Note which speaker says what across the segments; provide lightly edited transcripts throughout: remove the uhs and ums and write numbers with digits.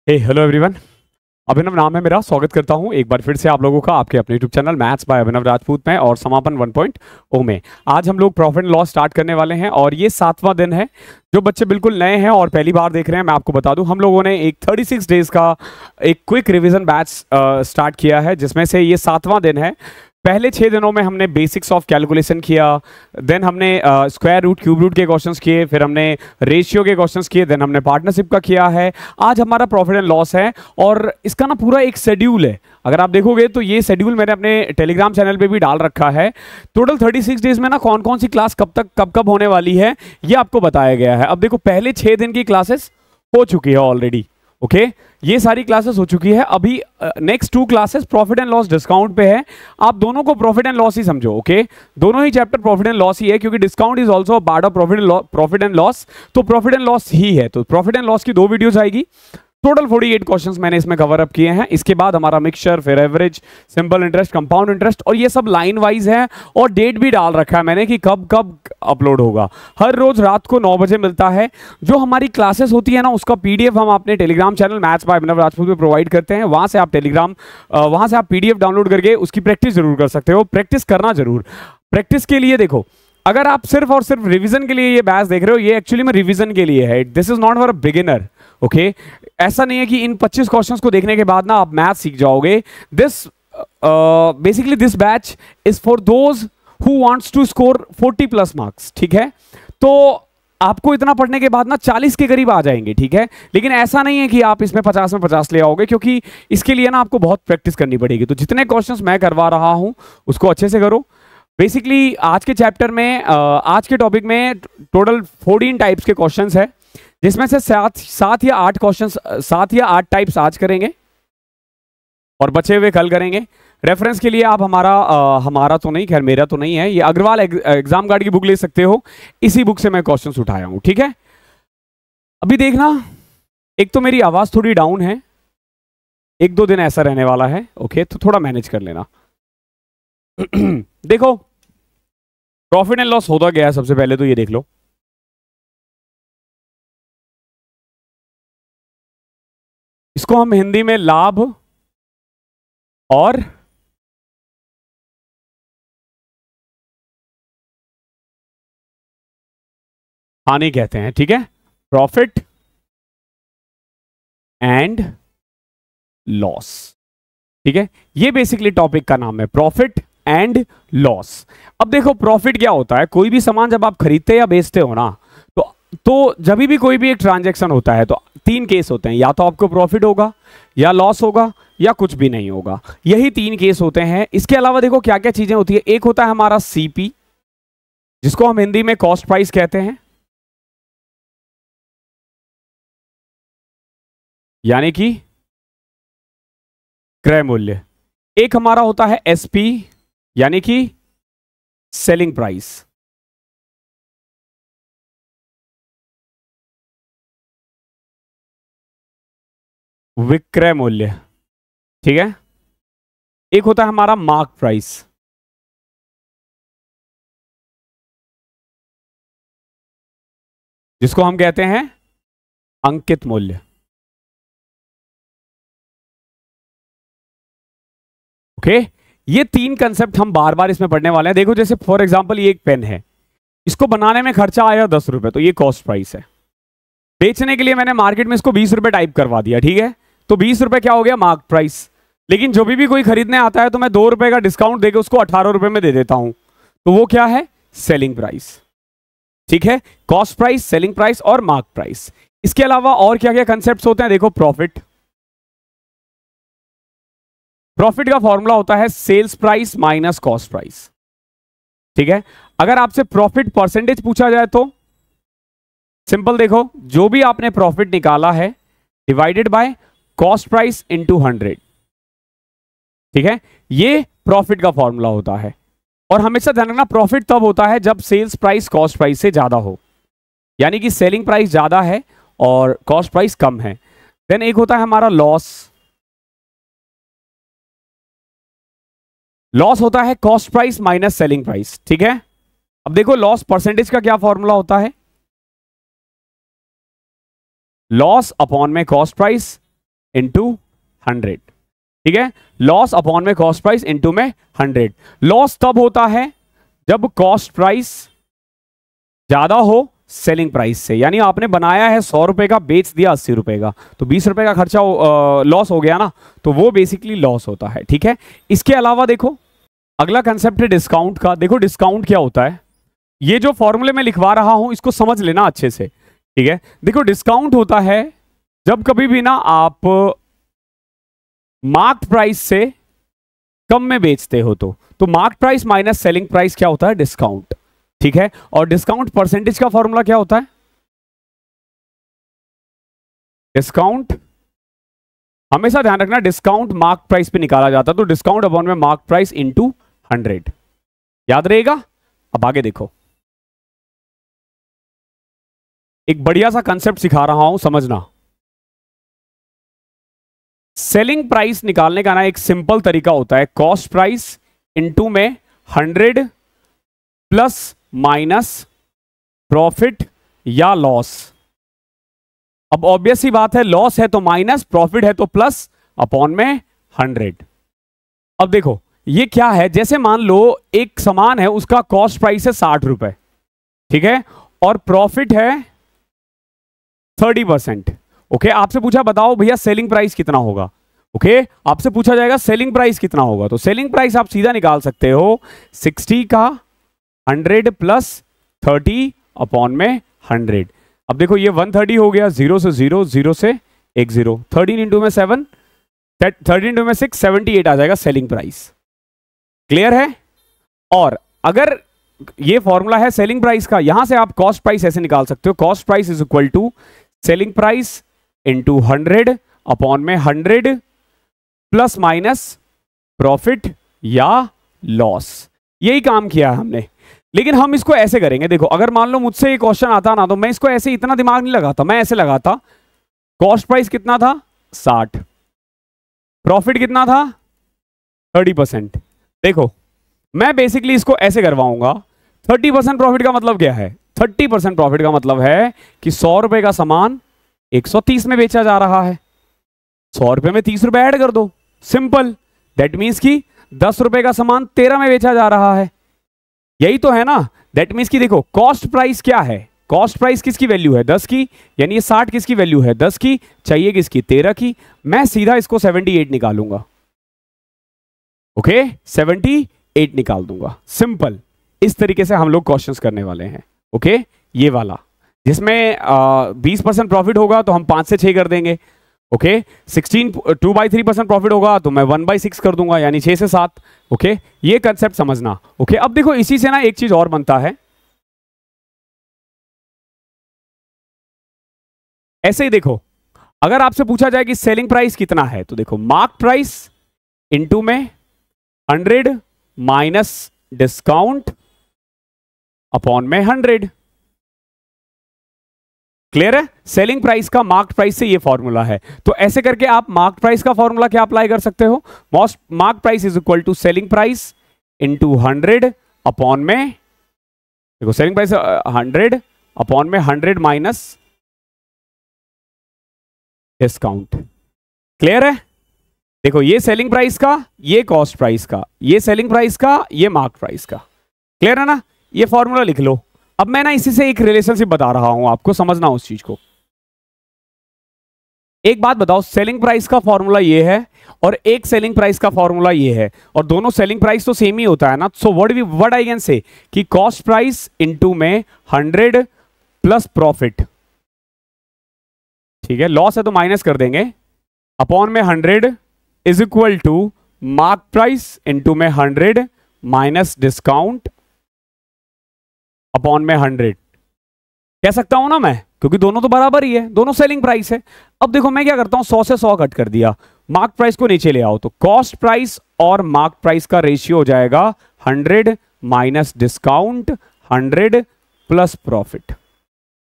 Speaker 1: Hello everyone. अभिनव नाम है मेरा। स्वागत करता हूं एक बार फिर से आप लोगों का आपके अपने यूट्यूब चैनल मैथ्स बाय अभिनव राजपूत में और समापन 1.0 में। आज हम लोग प्रॉफिट एंड लॉस स्टार्ट करने वाले हैं और ये 7वां दिन है। जो बच्चे बिल्कुल नए हैं और पहली बार देख रहे हैं, मैं आपको बता दूं, हम लोगों ने एक 36 डेज का एक क्विक रिविजन बैच स्टार्ट किया है, जिसमें से ये 7वां दिन है। पहले 6 दिनों में हमने बेसिक्स ऑफ कैलकुलेशन किया, देन हमने स्क्वायर रूट क्यूब रूट के क्वेश्चंस किए, फिर हमने रेशियो के क्वेश्चंस किए, देन हमने पार्टनरशिप का किया है। आज हमारा प्रॉफिट एंड लॉस है और इसका ना पूरा एक शेड्यूल है। अगर आप देखोगे तो ये शेड्यूल मैंने अपने टेलीग्राम चैनल पे भी डाल रखा है। टोटल 36 डेज में ना कौन कौन सी क्लास कब तक कब कब होने वाली है ये आपको बताया गया है। अब देखो, पहले 6 दिन की क्लासेस हो चुकी है ऑलरेडी। ओके, ये सारी क्लासेस हो चुकी है। अभी next 2 classes profit and loss discount पे है। आप दोनों को प्रॉफिट एंड लॉस ही समझो। ओके, दोनों ही चैप्टर प्रॉफिट एंड लॉस ही है, क्योंकि discount is also part of profit and loss. तो प्रॉफिट एंड लॉस ही है। तो प्रॉफिट एंड लॉस की 2 वीडियोस आएगी। टोटल 48 क्वेश्चंस मैंने इसमें कवर अप किए हैं। इसके बाद हमारा मिक्सचर, फिर average, simple interest, compound interest, और ये सब लाइन वाइज है और डेट भी डाल रखा है मैंने कि कब कब अपलोड होगा। हर रोज रात को 9 बजे मिलता है। जो हमारी क्लासेस होती है ना, उसका पीडीएफ हम अपने टेलीग्राम चैनल मैथ्स बाय अभिनव राजपूत में प्रोवाइड करते हैं। वहां से आप पीडीएफ डाउनलोड करके उसकी प्रैक्टिस जरूर कर सकते हो। प्रैक्टिस करना जरूर। प्रैक्टिस के लिए देखो, अगर आप सिर्फ और सिर्फ रिवीजन के लिए ये बैच देख रहे हो, ये एक्चुअली में रिवीजन के लिए है। This is not for a beginner. Okay, ऐसा नहीं है कि इन 25 क्वेश्चंस को देखने के बाद ना आप मैथ सीख जाओगे। Basically this batch is for those who wants to score 40+ marks. ठीक है, तो आपको इतना पढ़ने के बाद ना 40 के करीब आ जाएंगे। ठीक है, लेकिन ऐसा नहीं है कि आप इसमें 50 में 50 ले आओगे, क्योंकि इसके लिए ना आपको बहुत प्रैक्टिस करनी पड़ेगी। तो जितने क्वेश्चंस मैं करवा रहा हूं उसको अच्छे से करो। बेसिकली आज के चैप्टर में, आज के टॉपिक में टोटल 14 टाइप्स के क्वेश्चंस है, जिसमें से 7 या 8 क्वेश्चंस, 7 या 8 टाइप्स आज करेंगे और बचे हुए कल करेंगे। रेफरेंस के लिए आप हमारा तो नहीं, खैर मेरा तो नहीं है, ये अग्रवाल एग्जाम गार्ड की बुक ले सकते हो। इसी बुक से मैं क्वेश्चंस उठाया हूं। ठीक है, अभी देखना, एक तो मेरी आवाज थोड़ी डाउन है, 1-2 दिन ऐसा रहने वाला है। ओके, तो थोड़ा मैनेज कर लेना। देखो, प्रॉफिट एंड लॉस होता गया है। सबसे पहले तो ये देख लो, इसको हम हिंदी में लाभ और हानि कहते हैं। ठीक है, प्रॉफिट एंड लॉस। ठीक है, ये बेसिकली टॉपिक का नाम है, प्रॉफिट एंड लॉस। अब देखो, प्रॉफिट क्या होता है? कोई भी सामान जब आप खरीदते या बेचते हो ना, तो जब भी कोई भी एक ट्रांजैक्शन होता है तो 3 केस होते हैं। या तो आपको प्रॉफिट होगा, या लॉस होगा, या कुछ भी नहीं होगा। यही 3 केस होते हैं। इसके अलावा देखो क्या क्या चीजें होती है। एक होता है हमारा सीपी, जिसको हम हिंदी में कॉस्ट प्राइस कहते हैं, यानी कि क्रय मूल्य। एक हमारा होता है एसपी, यानी कि सेलिंग प्राइस। विक्रय मूल्य। ठीक है, एक होता है हमारा मार्क प्राइस, जिसको हम कहते हैं अंकित मूल्य। ओके, ये 3 कंसेप्ट हम बार बार इसमें पढ़ने वाले हैं। देखो, जैसे फॉर एग्जांपल ये एक पेन है, इसको बनाने में खर्चा आया 10 रुपए, तो ये कॉस्ट प्राइस है। बेचने के लिए मैंने मार्केट में इसको 20 रुपए टाइप करवा दिया। ठीक है, तो 20 रुपए क्या हो गया? Mark price. लेकिन जो भी कोई खरीदने आता है तो मैं 2 रुपए का डिस्काउंट देकर उसको 18 रुपए में दे देता हूं, तो वो क्या है? Selling price. ठीक है, कॉस्ट प्राइस, सेलिंग प्राइस और मार्क प्राइस। इसके अलावा और क्या क्या कंसेप्ट होते हैं? देखो, प्रॉफिट का फॉर्मूला होता है sales price minus cost price. ठीक है, अगर आपसे प्रॉफिट परसेंटेज पूछा जाए तो सिंपल, देखो, जो भी आपने प्रॉफिट निकाला है divided by cost price into 100। ठीक है, ये प्रॉफिट का फॉर्मूला होता है। और हमेशा ध्यान रखना, प्रॉफिट तब होता है जब सेल्स प्राइस कॉस्ट प्राइस से ज्यादा हो, यानी कि सेलिंग प्राइस ज्यादा है और कॉस्ट प्राइस कम है। देन एक होता है हमारा लॉस। लॉस होता है cost price minus selling price. ठीक है, अब देखो, लॉस परसेंटेज का क्या फॉर्मूला होता है? लॉस अपॉन में कॉस्ट प्राइस इंटू 100, ठीक है। लॉस अपॉन में कॉस्ट प्राइस इंटू में 100। लॉस तब होता है जब कॉस्ट प्राइस ज्यादा हो सेलिंग प्राइस से, यानी आपने बनाया है 100 रुपए का, बेच दिया 80 रुपए का, तो 20 रुपए का खर्चा लॉस हो गया ना, तो वो बेसिकली लॉस होता है, ठीक है। इसके अलावा देखो अगला कंसेप्ट है डिस्काउंट का। देखो डिस्काउंट क्या होता है, ये जो फॉर्मूले में लिखवा रहा हूं इसको समझ लेना अच्छे से, ठीक है। देखो डिस्काउंट होता है जब कभी भी ना आप मार्क प्राइस से कम में बेचते हो, तो mark price minus selling price क्या होता है, डिस्काउंट, ठीक है। और डिस्काउंट परसेंटेज का फॉर्मूला क्या होता है, डिस्काउंट हमेशा ध्यान रखना, डिस्काउंट मार्क प्राइस पे निकाला जाता है, तो डिस्काउंट अपॉन में मार्क प्राइस इंटू 100, याद रहेगा। अब आगे देखो, एक बढ़िया सा कंसेप्ट सिखा रहा हूं, समझना। सेलिंग प्राइस निकालने का ना एक सिंपल तरीका होता है, कॉस्ट प्राइस इंटू में 100 प्लस माइनस प्रॉफिट या लॉस। अब ऑब्वियस ही बात है, लॉस है तो माइनस, प्रॉफिट है तो प्लस, अपॉन में 100। अब देखो ये क्या है, जैसे मान लो एक सामान है उसका कॉस्ट प्राइस है 60 रुपए, ठीक है, और प्रॉफिट है 30%। ओके, आपसे पूछा बताओ भैया सेलिंग प्राइस कितना होगा। ओके, आपसे पूछा जाएगा सेलिंग प्राइस कितना होगा, तो सेलिंग प्राइस आप सीधा निकाल सकते हो 60 का 100 प्लस 30 अपॉन में 100। अब देखो ये 130 हो गया, 0 से 0, 0 से 1 0, 13 इंटू में 7, 13 इंटू में 6, 78 आ जाएगा सेलिंग प्राइस। क्लियर है। और अगर ये फॉर्मूला है सेलिंग प्राइस का, यहां से आप कॉस्ट प्राइस ऐसे निकाल सकते हो, cost price is equal to selling price into 100 upon में 100 प्लस माइनस प्रॉफिट या लॉस। यही काम किया हमने, लेकिन हम इसको ऐसे करेंगे। देखो अगर मान लो मुझसे ये क्वेश्चन आता ना, तो मैं इसको ऐसे इतना दिमाग नहीं लगाता, मैं ऐसे लगाता, कॉस्ट प्राइस कितना था 60, प्रॉफिट कितना था 30%। देखो मैं बेसिकली इसको ऐसे करवाऊंगा, 30% प्रॉफिट का मतलब क्या है, 30% प्रॉफिट का मतलब है कि 100 रुपए का सामान 130 में बेचा जा रहा है, 100 रुपए में 30 रुपए ऐड कर दो, सिंपल। दैट मीन्स कि 10 रुपए का सामान 13 में बेचा जा रहा है, यही तो है ना। दैट मीन्स कि देखो कॉस्ट प्राइस क्या है, कॉस्ट प्राइस किसकी वैल्यू है 10 की, यानी ये 60 किसकी वैल्यू है 10 की, चाहिए किसकी 13 की। मैं सीधा इसको 78 निकालूंगा। ओके, 78 निकाल दूंगा, सिंपल। इस तरीके से हम लोग क्वेश्चंस करने वाले हैं। ओके, ये वाला जिसमें 20% प्रॉफिट होगा तो हम 5 से 6 कर देंगे। ओके, 2/3% प्रॉफिट होगा तो मैं 1/6 कर दूंगा, यानी 6 से 7। ओके, ये कंसेप्ट समझना। ओके, अब देखो इसी से ना एक चीज और बनता है, ऐसे ही देखो अगर आपसे पूछा जाए कि सेलिंग प्राइस कितना है, तो देखो मार्क प्राइस इंटू में 100 माइनस डिस्काउंट अपॉन में 100। क्लियर है। सेलिंग प्राइस का मार्क प्राइस से ये फॉर्मूला है, तो ऐसे करके आप मार्क प्राइस का फॉर्मूला क्या अप्लाई कर सकते हो, mark price is equal to selling price into 100 upon में, देखो सेलिंग प्राइस 100 अपॉन में 100 माइनस डिस्काउंट। क्लियर है। देखो ये सेलिंग प्राइस का, ये कॉस्ट प्राइस का, ये सेलिंग प्राइस का, ये मार्क प्राइस का। क्लियर है ना। ये फॉर्मूला लिख लो। अब मैं ना इसी से एक रिलेशनशिप बता रहा हूं आपको, समझना उस चीज को। एक बात बताओ, सेलिंग प्राइस का फॉर्मूला ये है और एक सेलिंग प्राइस का फॉर्मूला ये है, और दोनों सेलिंग प्राइस तो सेम ही होता है ना। So what I can say कि कॉस्ट प्राइस इनटू में 100 प्लस प्रॉफिट, ठीक है, लॉस है तो माइनस कर देंगे, अपॉन में 100 is equal to mark price into में 100 माइनस डिस्काउंट अपॉन में 100 कह सकता हूं ना मैं, क्योंकि दोनों तो बराबर ही है, दोनों सेलिंग प्राइस है। अब देखो मैं क्या करता हूं, 100 से 100 कट कर दिया, मार्क प्राइस को नीचे ले आओ, तो कॉस्ट प्राइस और मार्क प्राइस का रेशियो हो जाएगा 100 minus discount 100 plus profit.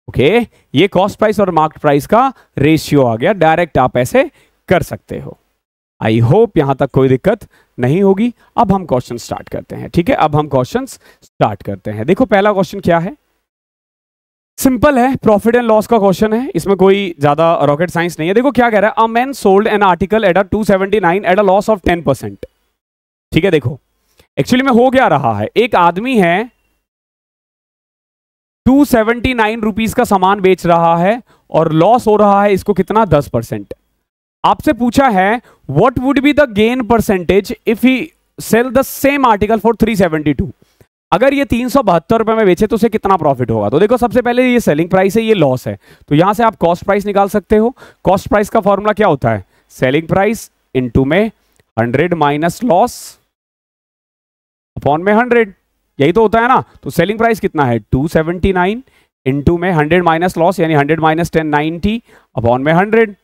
Speaker 1: Okay, ये कॉस्ट प्राइस और मार्क प्राइस का रेशियो आ गया, डायरेक्ट आप ऐसे कर सकते हो। आई होप यहां तक कोई दिक्कत नहीं होगी। अब हम क्वेश्चन स्टार्ट करते हैं, ठीक है, अब हम क्वेश्चन स्टार्ट करते हैं। देखो पहला क्वेश्चन क्या है, सिंपल है, प्रॉफिट एंड लॉस का क्वेश्चन है, इसमें कोई ज्यादा रॉकेट साइंस नहीं है। देखो क्या कह रहा है, a man sold an article at 279 at a loss of 10%। ठीक है, देखो एक्चुअली में हो क्या रहा है, एक आदमी है 279 रुपीज का सामान बेच रहा है और लॉस हो रहा है इसको कितना, 10%। आपसे पूछा है what would be the gain percentage if he sell the same article for 372। अगर ये 372 रुपए में बेचे तो उसे कितना प्रॉफिट होगा। तो देखो सबसे पहले ये सेलिंग प्राइस है, ये लॉस है, तो यहां से आप कॉस्ट प्राइस निकाल सकते हो। कॉस्ट प्राइस का फॉर्मूला क्या होता है, सेलिंग प्राइस इनटू में 100 माइनस लॉस अपॉन में 100, यही तो होता है ना। तो सेलिंग प्राइस कितना है 279 इनटू में 100 माइनस लॉस, यानी 100 माइनस 10 90 अपॉन में 100।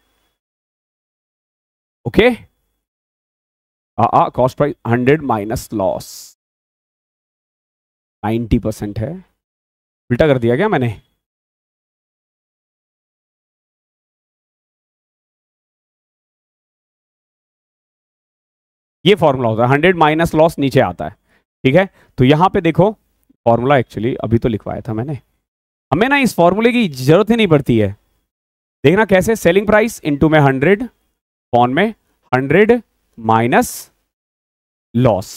Speaker 1: Okay, cost price 100 minus loss 90% है, उल्टा कर दिया क्या मैंने। ये फॉर्मूला होता है, 100 माइनस लॉस नीचे आता है। ठीक है, तो यहां पे देखो फॉर्मूला एक्चुअली अभी तो लिखवाया था मैंने, हमें ना इस फॉर्मूले की जरूरत ही नहीं पड़ती है। देखना कैसे, सेलिंग प्राइस इनटू में 100 अपॉन में 100 माइनस लॉस,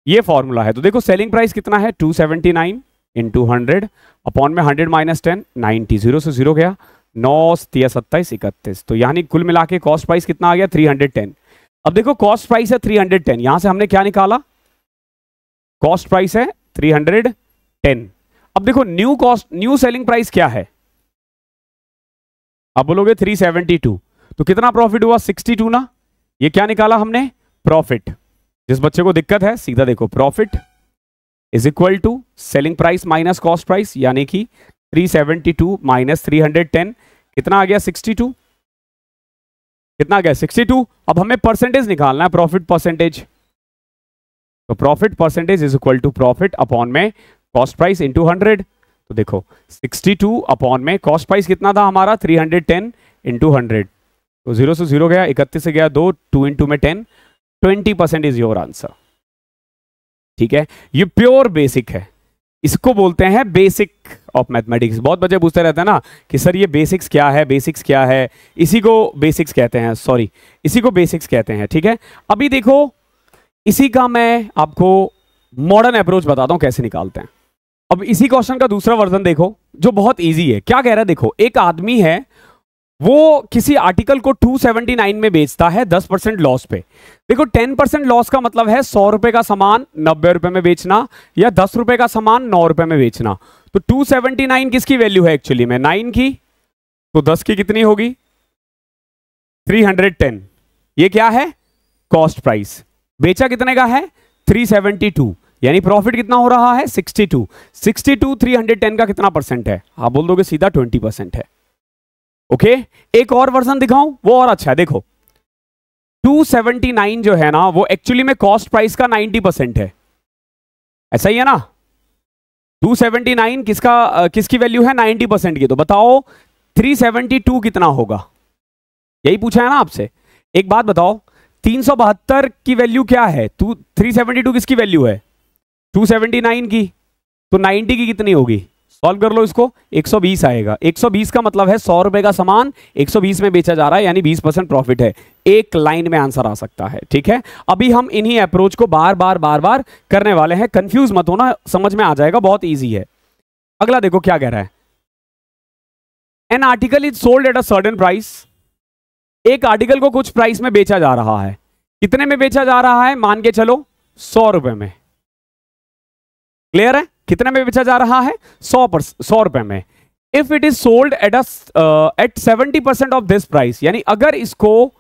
Speaker 1: ये फॉर्मूला है। तो देखो सेलिंग प्राइस कितना है 279 इंटू 100 अपॉन में 100 माइनस 10 90, 0 से 0 गया, 9 27 31, तो यानी कुल मिला के कॉस्ट प्राइस कितना आ गया 310। अब देखो कॉस्ट प्राइस है 310, यहां से हमने क्या निकाला, कॉस्ट प्राइस है 310। अब देखो न्यू सेलिंग प्राइस क्या है, अब बोलोगे 372, तो कितना प्रॉफिट हुआ 62 ना। ये क्या निकाला हमने, प्रॉफिट। जिस बच्चे को दिक्कत है सीधा देखो, profit is equal to selling price minus cost price, यानी कि 372 माइनस 310 कितना आ गया 62, कितना आ गया 62। अब हमें परसेंटेज निकालना है, प्रॉफिट परसेंटेज, तो profit percentage is equal to profit upon में कॉस्ट प्राइस इंटू 100। तो देखो 62 अपॉन में कॉस्ट प्राइस कितना था हमारा 310 इंटू 100, तो 0 से 0 गया, 31 से गया 2, 2 इंटू में 10, 20% इज योर आंसर। ठीक है, ये प्योर बेसिक है, इसको बोलते हैं बेसिक ऑफ मैथमेटिक्स। बहुत बच्चे पूछते रहते हैं ना कि सर ये बेसिक्स क्या है, बेसिक्स क्या है, इसी को बेसिक्स कहते हैं, सॉरी इसी को बेसिक्स कहते हैं। ठीक है, अभी देखो इसी का मैं आपको मॉडर्न अप्रोच बताता हूं कैसे निकालते हैं। अब इसी क्वेश्चन का दूसरा वर्जन देखो जो बहुत इजी है। क्या कह रहा है, देखो एक आदमी है वो किसी आर्टिकल को 279 में बेचता है 10% लॉस पे। देखो 10% लॉस का मतलब है 100 रुपए का सामान 90 रुपए में बेचना या 10 रुपए का सामान 9 रुपए में बेचना। तो 279 किसकी वैल्यू है एक्चुअली में 9 की, तो 10 की कितनी होगी 310। ये क्या है कॉस्ट प्राइस, बेचा कितने का है 372, यानी प्रॉफिट कितना हो रहा है 62। 62 310 का कितना परसेंट है, आप बोल दोगे सीधा 20% है। ओके, एक और वर्जन दिखाऊं वो और अच्छा है। देखो 279 जो है ना वो एक्चुअली में कॉस्ट प्राइस का 90% है, ऐसा ही है ना। 279 किसकी वैल्यू है 90% की, तो बताओ 372 कितना होगा, यही पूछा है ना आपसे। एक बात बताओ 372 की वैल्यू क्या है, 372 किसकी वैल्यू है 279 की, तो 90 की कितनी होगी, सॉल्व कर लो इसको, 120 आएगा। 120 का मतलब है 100 रुपए का सामान 120 में बेचा जा रहा है, यानी 20% प्रॉफिट है। एक लाइन में आंसर आ सकता है। ठीक है, अभी हम इन्हीं अप्रोच को बार बार करने वाले हैं, कंफ्यूज मत होना, समझ में आ जाएगा, बहुत इजी है। अगला देखो क्या कह रहा है, an article is sold at a certain price. एक आर्टिकल को कुछ प्राइस में बेचा जा रहा है, कितने में बेचा जा रहा है, मान के चलो 100 रुपए में। क्लियर है, कितने में बेचा जा रहा है 100 रुपए में। If it is sold at 70% of this price, यानी अगर इसको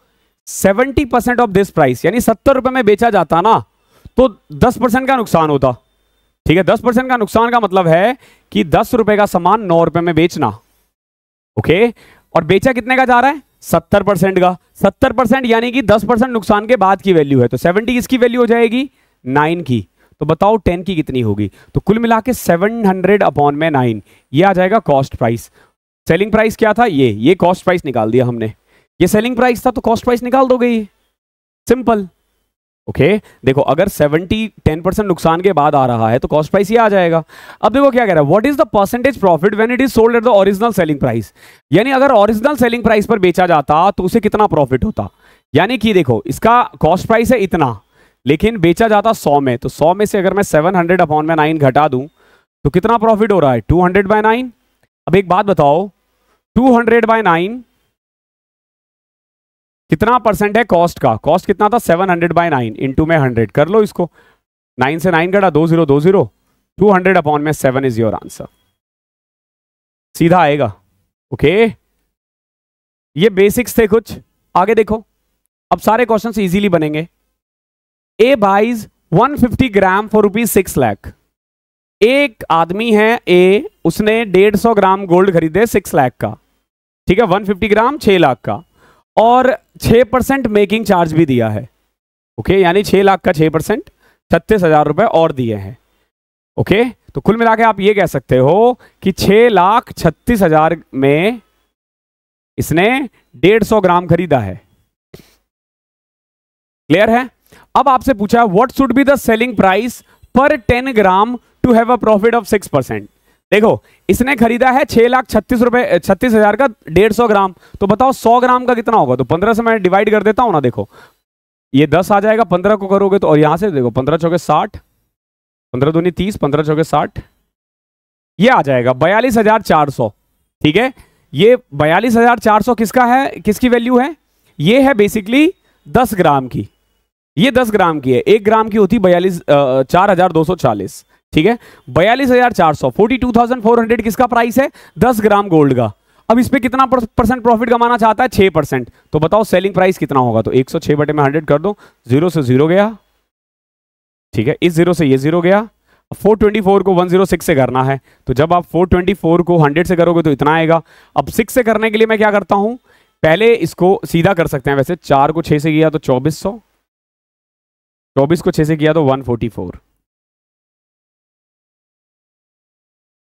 Speaker 1: 70% ऑफ दिस प्राइस यानी 70 रुपए में बेचा जाता ना तो 10% का नुकसान होता। ठीक है, 10% का नुकसान का मतलब है कि 10 रुपए का सामान 9 रुपए में बेचना। ओके, और बेचा कितने का जा रहा है 70% का, 70% यानी कि 10% नुकसान के बाद की वैल्यू है, तो 70 किसकी वैल्यू हो जाएगी 9 की। तो बताओ 10 की कितनी होगी, तो कुल मिला के 700 अपॉन में 9, ये आ जाएगा कॉस्ट प्राइस। सेलिंग प्राइस क्या था, ये कॉस्ट प्राइस निकाल दिया हमने, ये सेलिंग प्राइस था तो कॉस्ट प्राइस निकाल दोगे, ये सिंपल। ओके देखो अगर 10% नुकसान के बाद आ रहा है तो कॉस्ट प्राइस ये आ जाएगा। अब देखो क्या कह रहा है, what is the percentage profit when it is sold at the original selling price, यानी अगर ओरिजिनल सेलिंग प्राइस पर बेचा जाता तो उसे कितना प्रॉफिट होता। यानी कि देखो इसका कॉस्ट प्राइस है इतना, लेकिन बेचा जाता 100 में, तो 100 में से अगर मैं 700 अपॉन में 9 घटा दूं तो कितना प्रॉफिट हो रहा है, 200/9। अब एक बात बताओ, 200/9 कितना परसेंट है कॉस्ट का, कॉस्ट कितना था 700/9 इंटू में 100 कर लो इसको, 9 से 9 घटा 2020, 200 अपॉन में 7 इज योर आंसर, सीधा आएगा। ओके ये बेसिक्स थे कुछ, आगे देखो अब सारे क्वेश्चंस इजीली बनेंगे। ए बाइज 150 ग्राम फॉर ₹6 लाख। एक आदमी है ए, उसने 150 ग्राम गोल्ड खरीदे 6 लाख का, ठीक है, 150 ग्राम 6 लाख का, और 6% मेकिंग चार्ज भी दिया है। ओके यानी 6 लाख का 6% 36,000 रुपए और दिए हैं। ओके तो कुल मिला के आप ये कह सकते हो कि 6,36,000 में इसने 150 ग्राम खरीदा है। क्लियर है। अब आपसे पूछा what should be the selling price per 10 gram to have a profit of 6%। देखो इसने खरीदा है 36,000 का 150 ग्राम, तो बताओ 100 ग्राम का कितना होगा, तो 15 से मैं डिवाइड कर देता हूं ना, देखो ये 10 आ जाएगा, 15 को करोगे तो, और यहां से देखो 15 चौके 60, 15 दूनी 30, 15 चौके 60, ये आ जाएगा 42,400। ठीक है, ये 42,400 किसका है, किसकी वैल्यू है, ये है बेसिकली 10 ग्राम की, ये 10 ग्राम की है, 1 ग्राम की होती 4,240। ठीक है, 42,400, 42,400 किसका प्राइस है, 10 ग्राम गोल्ड का। अब इस पे कितना परसेंट प्रॉफिट कमाना चाहता है, 6%, तो बताओ सेलिंग प्राइस कितना होगा, तो 106/100 कर दो, 0 से 0 गया, ठीक है, इस 0 से ये 0 गया, 424 को 106 से करना है, तो जब आप 424 को 100 से करोगे तो इतना आएगा। अब 6 से करने के लिए मैं क्या करता हूं, पहले इसको सीधा कर सकते हैं वैसे, 4 को 6 से किया तो 2400, 24 को 6 से किया तो 144,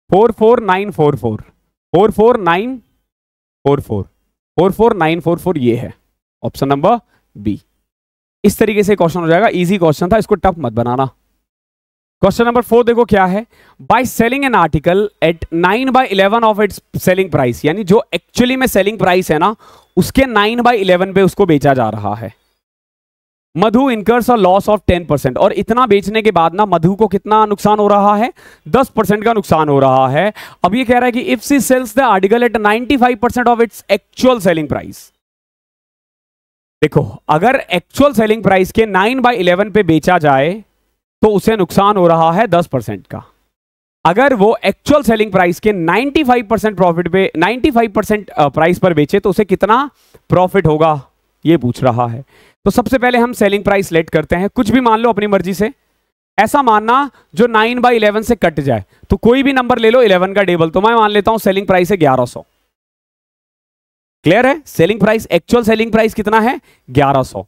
Speaker 1: 44944, 44944, 44944, ये है ऑप्शन नंबर बी। इस तरीके से क्वेश्चन हो जाएगा, इजी क्वेश्चन था, इसको टफ मत बनाना। क्वेश्चन नंबर 4 देखो क्या है, by selling an article at 9/11 of its selling price, यानी जो एक्चुअली में सेलिंग प्राइस है ना उसके 9/11 पे उसको बेचा जा रहा है। मधु इनकर्स अ लॉस ऑफ 10%, और इतना बेचने के बाद ना मधु को कितना नुकसान हो रहा है, 10% का नुकसान हो रहा है। अब ये कह रहा है कि if she sells the article at 95% of its actual selling price, देखो अगर एक्चुअल सेलिंग प्राइस के 9/11 पे बेचा जाए तो उसे नुकसान हो रहा है 10% का। अगर वो एक्चुअल सेलिंग प्राइस के 95% प्रॉफिट पे 95% प्राइस पर बेचे तो उसे कितना प्रॉफिट होगा, ये पूछ रहा है। तो सबसे पहले हम सेलिंग प्राइस लेट करते हैं, कुछ भी मान लो अपनी मर्जी से, ऐसा मानना जो 9/11 से कट जाए, तो कोई भी नंबर ले लो 11 का टेबल, तो मैं मान लेता हूं सेलिंग प्राइस है 1100। क्लियर है, selling price, actual selling price कितना है 1100,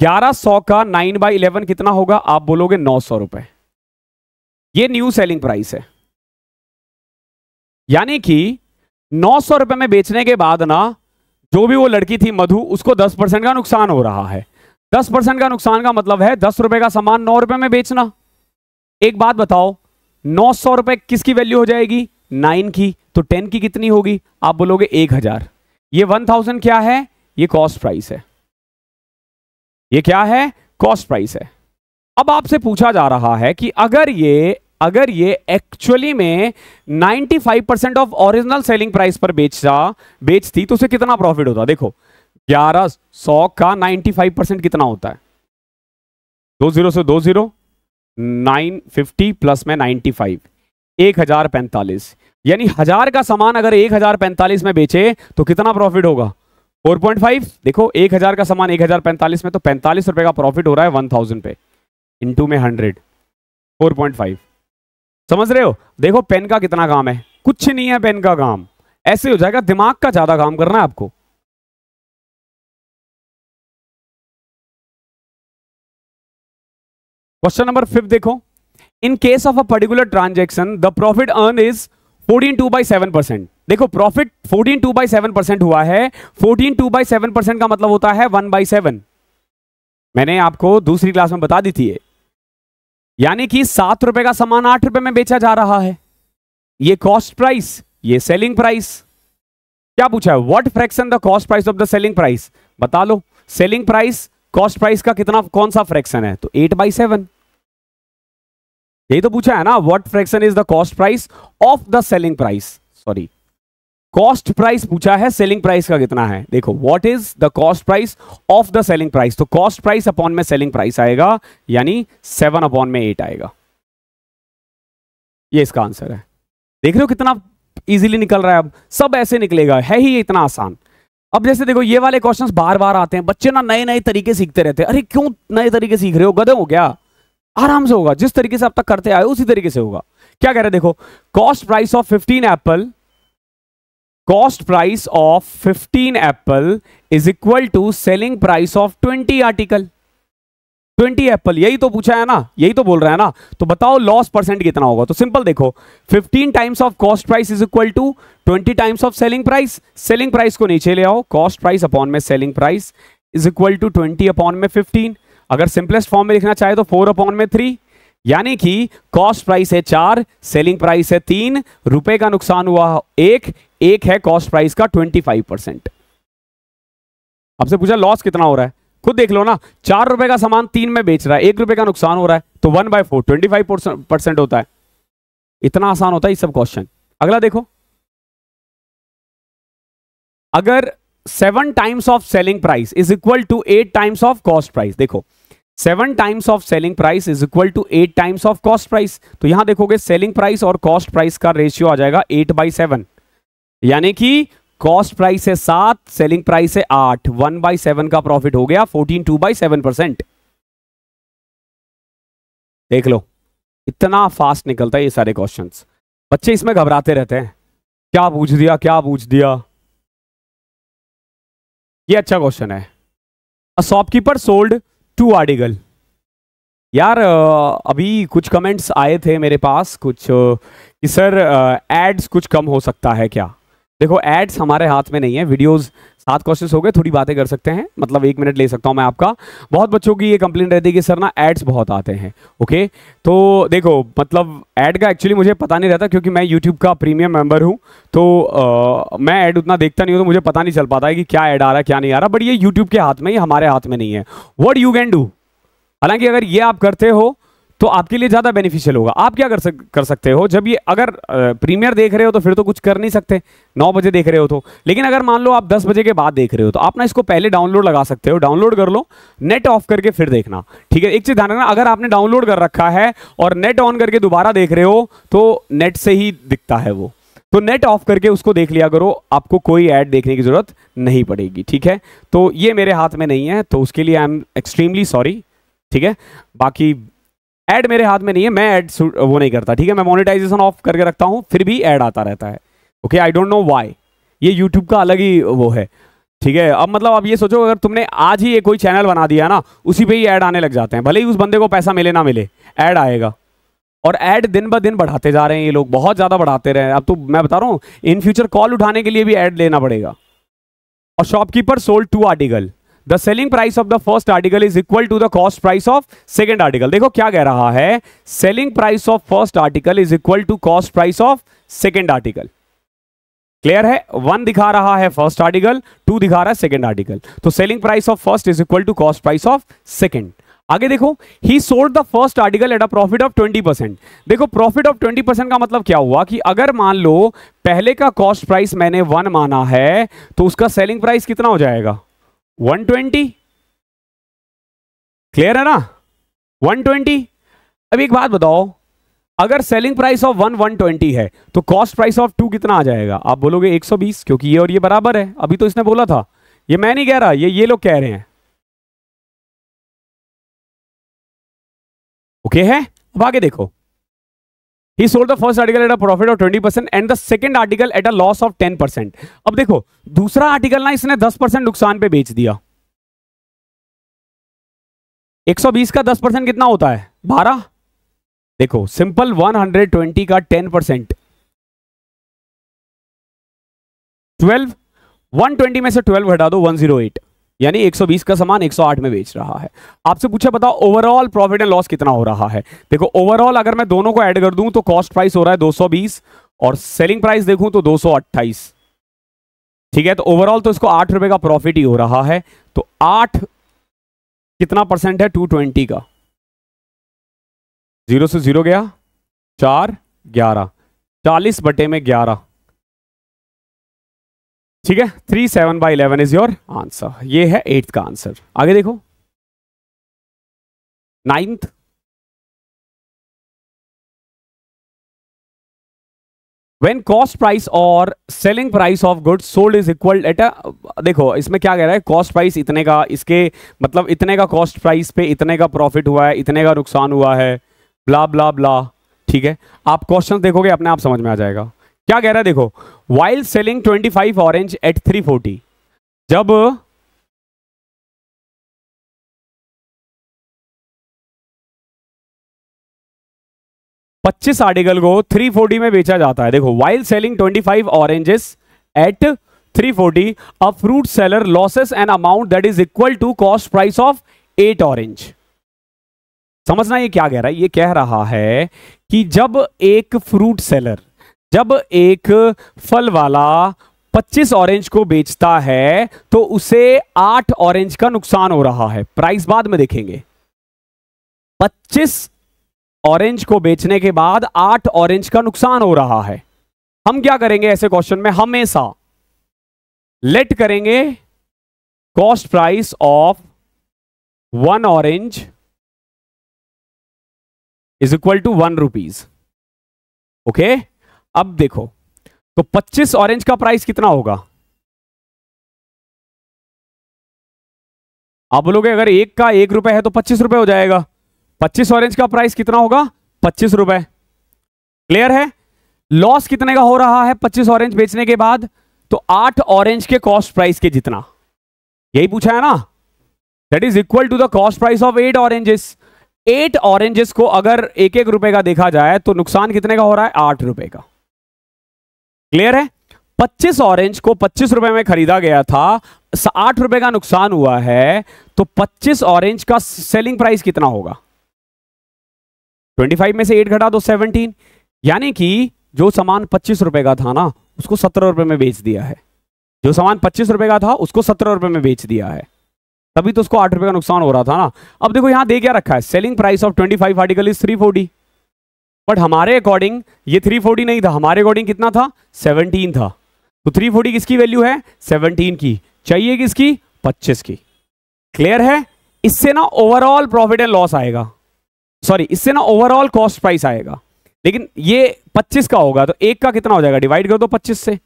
Speaker 1: 1100 का 9/11 कितना होगा, आप बोलोगे 900 रुपए, ये न्यू सेलिंग प्राइस है। यानी कि 900 रुपए में बेचने के बाद ना जो भी वो लड़की थी मधु, उसको 10% का नुकसान हो रहा है। 10% का नुकसान का मतलब है 10 रुपए का सामान 9 रुपए में बेचना। एक बात बताओ, 900 रुपए किसकी वैल्यू हो जाएगी, 9 की, तो 10 की कितनी होगी, आप बोलोगे 1000। ये 1000 क्या है, ये कॉस्ट प्राइस है, ये क्या है, कॉस्ट प्राइस है। अब आपसे पूछा जा रहा है कि अगर ये एक्चुअली में 95% ऑफ ओरिजिनल सेलिंग प्राइस पर बेचती तो उसे कितना प्रॉफिट होता। देखो 1100 का 95% कितना होता है, 20 से 20, 950 प्लस में 95, 1045, यानी 1000 का सामान अगर 1045 में बेचे तो कितना प्रॉफिट होगा, 4.5। देखो 1000 का सामान 1045 में, तो 45 रुपए का प्रॉफिट हो रहा है 1000 पे, इंटू में 100, 4.5। समझ रहे हो। देखो पेन का कितना काम है, कुछ नहीं है पेन का काम, ऐसे हो जाएगा, दिमाग का ज्यादा काम करना है आपको। क्वेश्चन नंबर 5 देखो, in case of a particular transaction the profit earn is 14/2/7%। देखो प्रॉफिट 14/2/7% हुआ है, 14/2/7% का मतलब होता है 1/7। मैंने आपको दूसरी क्लास में बता दी थी ये। यानी कि 7 रुपए का सामान 8 रुपए में बेचा जा रहा है, ये कॉस्ट प्राइस, ये सेलिंग प्राइस। क्या पूछा है? What fraction the cost price of the selling price, बता लो। सेलिंग प्राइस कॉस्ट प्राइस का कितना, कौन सा फ्रैक्शन है? तो 8/7, यही तो पूछा है ना। What fraction is the cost price of the selling price, sorry cost price पूछा है, सेलिंग प्राइस का कितना है। देखो what is the cost price of the selling price, तो कॉस्ट प्राइस अपॉन में सेलिंग प्राइस आएगा, यानी 7/8 आएगा। ये इसका आंसर है। देख रहे हो कितना इजीली निकल रहा है, अब सब ऐसे निकलेगा, है ही इतना आसान। अब जैसे देखो ये वाले क्वेश्चंस बार बार आते हैं, बच्चे ना नए नए तरीके सीखते रहते हैं। अरे क्यों नए तरीके सीख रहे हो, गधे हो क्या? आराम से होगा, जिस तरीके से अब तक करते आए उसी तरीके से होगा। क्या कह रहे हैं देखो, cost price of 15 apple, cost price of 15 apple is equal to selling price of 20 article. 20 apple, यही तो पूछा है ना, यही तो बोल रहा है ना। तो बताओ लॉस परसेंट कितना होगा। तो सिंपल देखो, 15 times of cost price is equal to 20 times of selling price. Selling price को नीचे ले आओ, कॉस्ट प्राइस अपॉन में selling price is equal to 20 upon में 15। अगर सिंपलेस्ट फॉर्म में लिखना चाहे तो 4/3, यानी कि कॉस्ट प्राइस है 4, सेलिंग प्राइस है 3, रुपए का नुकसान हुआ 1 है कॉस्ट प्राइस का 25%। आपसे पूछा लॉस कितना हो रहा है, खुद देख लो ना। 4 रुपए का सामान 3 में बेच रहा है, 1 रुपए का नुकसान हो रहा है, तो 1/4 25% होता है। इतना आसान होता है ये सब क्वेश्चन। अगला देखो, अगर 7 times of selling price is equal to 8 times of cost price, देखो 7 times of selling price is equal to 8 times of cost price, तो यहां देखोगे सेलिंग प्राइस और कॉस्ट प्राइस का रेशियो आ जाएगा 8/7, यानी कि कॉस्ट प्राइस है 7, सेलिंग प्राइस है 8, 1/7 का प्रॉफिट हो गया 14 2/7%। देख लो इतना फास्ट निकलता है ये सारे क्वेश्चंस। बच्चे इसमें घबराते रहते हैं, क्या पूछ दिया क्या पूछ दिया। ये अच्छा क्वेश्चन है। A shopkeeper sold 2 article. यार अभी कुछ कमेंट्स आए थे मेरे पास कुछ कि सर एड्स कुछ कम हो सकता है क्या। देखो एड्स हमारे हाथ में नहीं है, वीडियोस 7 क्वेश्चंस हो गए, थोड़ी बातें कर सकते हैं, मतलब 1 मिनट ले सकता हूं मैं आपका। बहुत बच्चों की ये कंप्लेंट रहती है कि सर ना एड्स बहुत आते हैं। ओके तो देखो मतलब ऐड का एक्चुअली मुझे पता नहीं रहता, क्योंकि मैं यूट्यूब का प्रीमियम मेंबर हूं, तो मैं ऐड उतना देखता नहीं हूं, तो मुझे पता नहीं चल पाता है कि क्या ऐड आ रहा है क्या नहीं आ रहा। बट ये यूट्यूब के हाथ में, ये हमारे हाथ में नहीं है। व्हाट यू कैन डू, हालांकि अगर ये आप करते हो तो आपके लिए ज़्यादा बेनिफिशियल होगा। आप क्या कर सकते हो, जब ये अगर प्रीमियर देख रहे हो तो फिर तो कुछ कर नहीं सकते, 9 बजे देख रहे हो तो। लेकिन अगर मान लो आप 10 बजे के बाद देख रहे हो तो आप ना इसको पहले डाउनलोड लगा सकते हो, डाउनलोड कर लो, नेट ऑफ करके फिर देखना। ठीक है, एक चीज़ ध्यान रखना, अगर आपने डाउनलोड कर रखा है और नेट ऑन करके दोबारा देख रहे हो तो नेट से ही दिखता है वो, तो नेट ऑफ करके उसको देख लिया करो, आपको कोई ऐड देखने की जरूरत नहीं पड़ेगी। ठीक है, तो ये मेरे हाथ में नहीं है, तो उसके लिए आई एम एक्सट्रीमली सॉरी। ठीक है, बाकी ऐड मेरे हाथ में नहीं है, मैं ऐड वो नहीं करता। ठीक है, मैं मोनेटाइजेशन ऑफ करके रखता हूं, फिर भी ऐड आता रहता है। Okay, I don't know why, ये यूट्यूब का अलग ही वो है। ठीक है, अब मतलब आप ये सोचो, अगर तुमने आज ही ये कोई चैनल बना दिया ना, उसी पे ही ऐड आने लग जाते हैं, भले ही उस बंदे को पैसा मिले ना मिले, ऐड आएगा। और ऐड दिन ब दिन बढ़ाते जा रहे हैं ये लोग, बहुत ज्यादा बढ़ाते रहे। अब तो मैं बता रहा हूँ, इन फ्यूचर कॉल उठाने के लिए भी ऐड लेना पड़ेगा। और shopkeeper sold 2 article, the selling price of the first article is equal to the cost price of second article. देखो क्या कह रहा है, selling price of first article is equal to cost price of second article. Clear है, 1 दिखा रहा है first article, 2 दिखा रहा है सेकेंड आर्टिकल, तो selling price of first is equal to cost price of second. आगे देखो, he sold the first article at a profit of 20%। देखो प्रॉफिट ऑफ 20% का मतलब क्या हुआ कि अगर मान लो पहले का कॉस्ट प्राइस मैंने 1 माना है, तो उसका सेलिंग प्राइस कितना हो जाएगा 120। क्लियर है ना, 120। अब एक बात बताओ, अगर सेलिंग प्राइस ऑफ 120 है तो कॉस्ट प्राइस ऑफ 2 कितना आ जाएगा। आप बोलोगे 120, क्योंकि ये और ये बराबर है। अभी तो इसने बोला था, ये मैं नहीं कह रहा, ये लोग कह रहे हैं। ओके है, अब आगे देखो, he sold the first article at a profit of 20% and the second article at a loss of 10%। अब देखो दूसरा आर्टिकल ना इसने 10% नुकसान पे बेच दिया। 120 का 10% कितना होता है 12। देखो सिंपल 120 का 10% 12, 120 में से 12 घटा दो 108, यानी 120 का सामान 108 में बेच रहा है। आपसे पूछा बताओ ओवरऑल प्रॉफिट एंड लॉस कितना हो रहा है। देखो ओवरऑल अगर मैं दोनों को ऐड कर दूं तो कॉस्ट प्राइस हो रहा है 220 और सेलिंग प्राइस देखूं तो 228। ठीक है, तो ओवरऑल तो इसको 8 रुपए का प्रॉफिट ही हो रहा है। तो 8 कितना परसेंट है 220 का, 0 से 0 गया 4, 11, 40 बटे में 11। ठीक है, 37/11 इज योर आंसर। ये है 8th का आंसर। आगे देखो 9th। When cost price और selling price of goods sold is equal at a, देखो इसमें क्या कह रहा है, कॉस्ट प्राइस इतने का, इसके मतलब इतने का कॉस्ट प्राइस पे इतने का प्रॉफिट हुआ है, इतने का नुकसान हुआ है, ब्ला ब्ला ब्ला। ठीक है, आप क्वेश्चन देखोगे अपने आप समझ में आ जाएगा क्या कह रहा है। देखो while selling 25 ऑरेंज at 340, जब पच्चीस आर्टिकल को 340 में बेचा जाता है। देखो while selling 25 oranges at 340 a fruit seller loses an amount that is equal to cost price of 8 orange। समझना ये क्या कह रहा है, ये कह रहा है कि जब एक फ्रूट सेलर, जब एक फल वाला 25 ऑरेंज को बेचता है तो उसे 8 ऑरेंज का नुकसान हो रहा है। प्राइस बाद में देखेंगे। 25 ऑरेंज को बेचने के बाद 8 ऑरेंज का नुकसान हो रहा है। हम क्या करेंगे ऐसे क्वेश्चन में, हमेशा लेट करेंगे cost price of 1 orange is equal to 1 rupees. Okay, अब देखो तो 25 ऑरेंज का प्राइस कितना होगा। आप बोलोगे अगर एक का 1 रुपए है तो 25 रुपए हो जाएगा। 25 ऑरेंज का प्राइस कितना होगा 25 रुपए। क्लियर है। लॉस कितने का हो रहा है 25 ऑरेंज बेचने के बाद, तो 8 ऑरेंज के कॉस्ट प्राइस के जितना, यही पूछा है ना। That is equal to the cost price of 8 oranges. 8 oranges को अगर 1-1 रुपए का देखा जाए तो नुकसान कितने का हो रहा है 8 रुपए का। क्लियर है। 25 ऑरेंज को 25 रुपए में खरीदा गया था, 8 रुपए का नुकसान हुआ है, तो 25 ऑरेंज का सेलिंग प्राइस कितना होगा। 25 में से 8 घटा दो 17, यानी कि जो सामान 25 रुपए का था ना उसको 17 रुपए में बेच दिया है। जो सामान 25 रुपए का था उसको 17 रुपए में बेच दिया है, तभी तो उसको 8 रुपए का नुकसान हो रहा था ना। अब देखो यहां दे क्या रखा है, selling price of 25 article is 340, but हमारे अकॉर्डिंग ये 340 नहीं था, हमारे अकॉर्डिंग कितना था 17 था। तो 340 किसकी वैल्यू है 17 की, चाहिए किसकी 25 की। क्लियर है। इससे ना ओवरऑल प्रॉफिट एंड लॉस आएगा, सॉरी इससे ना ओवरऑल कॉस्ट प्राइस आएगा, लेकिन ये 25 का होगा तो एक का कितना हो जाएगा, डिवाइड कर दो 25 से,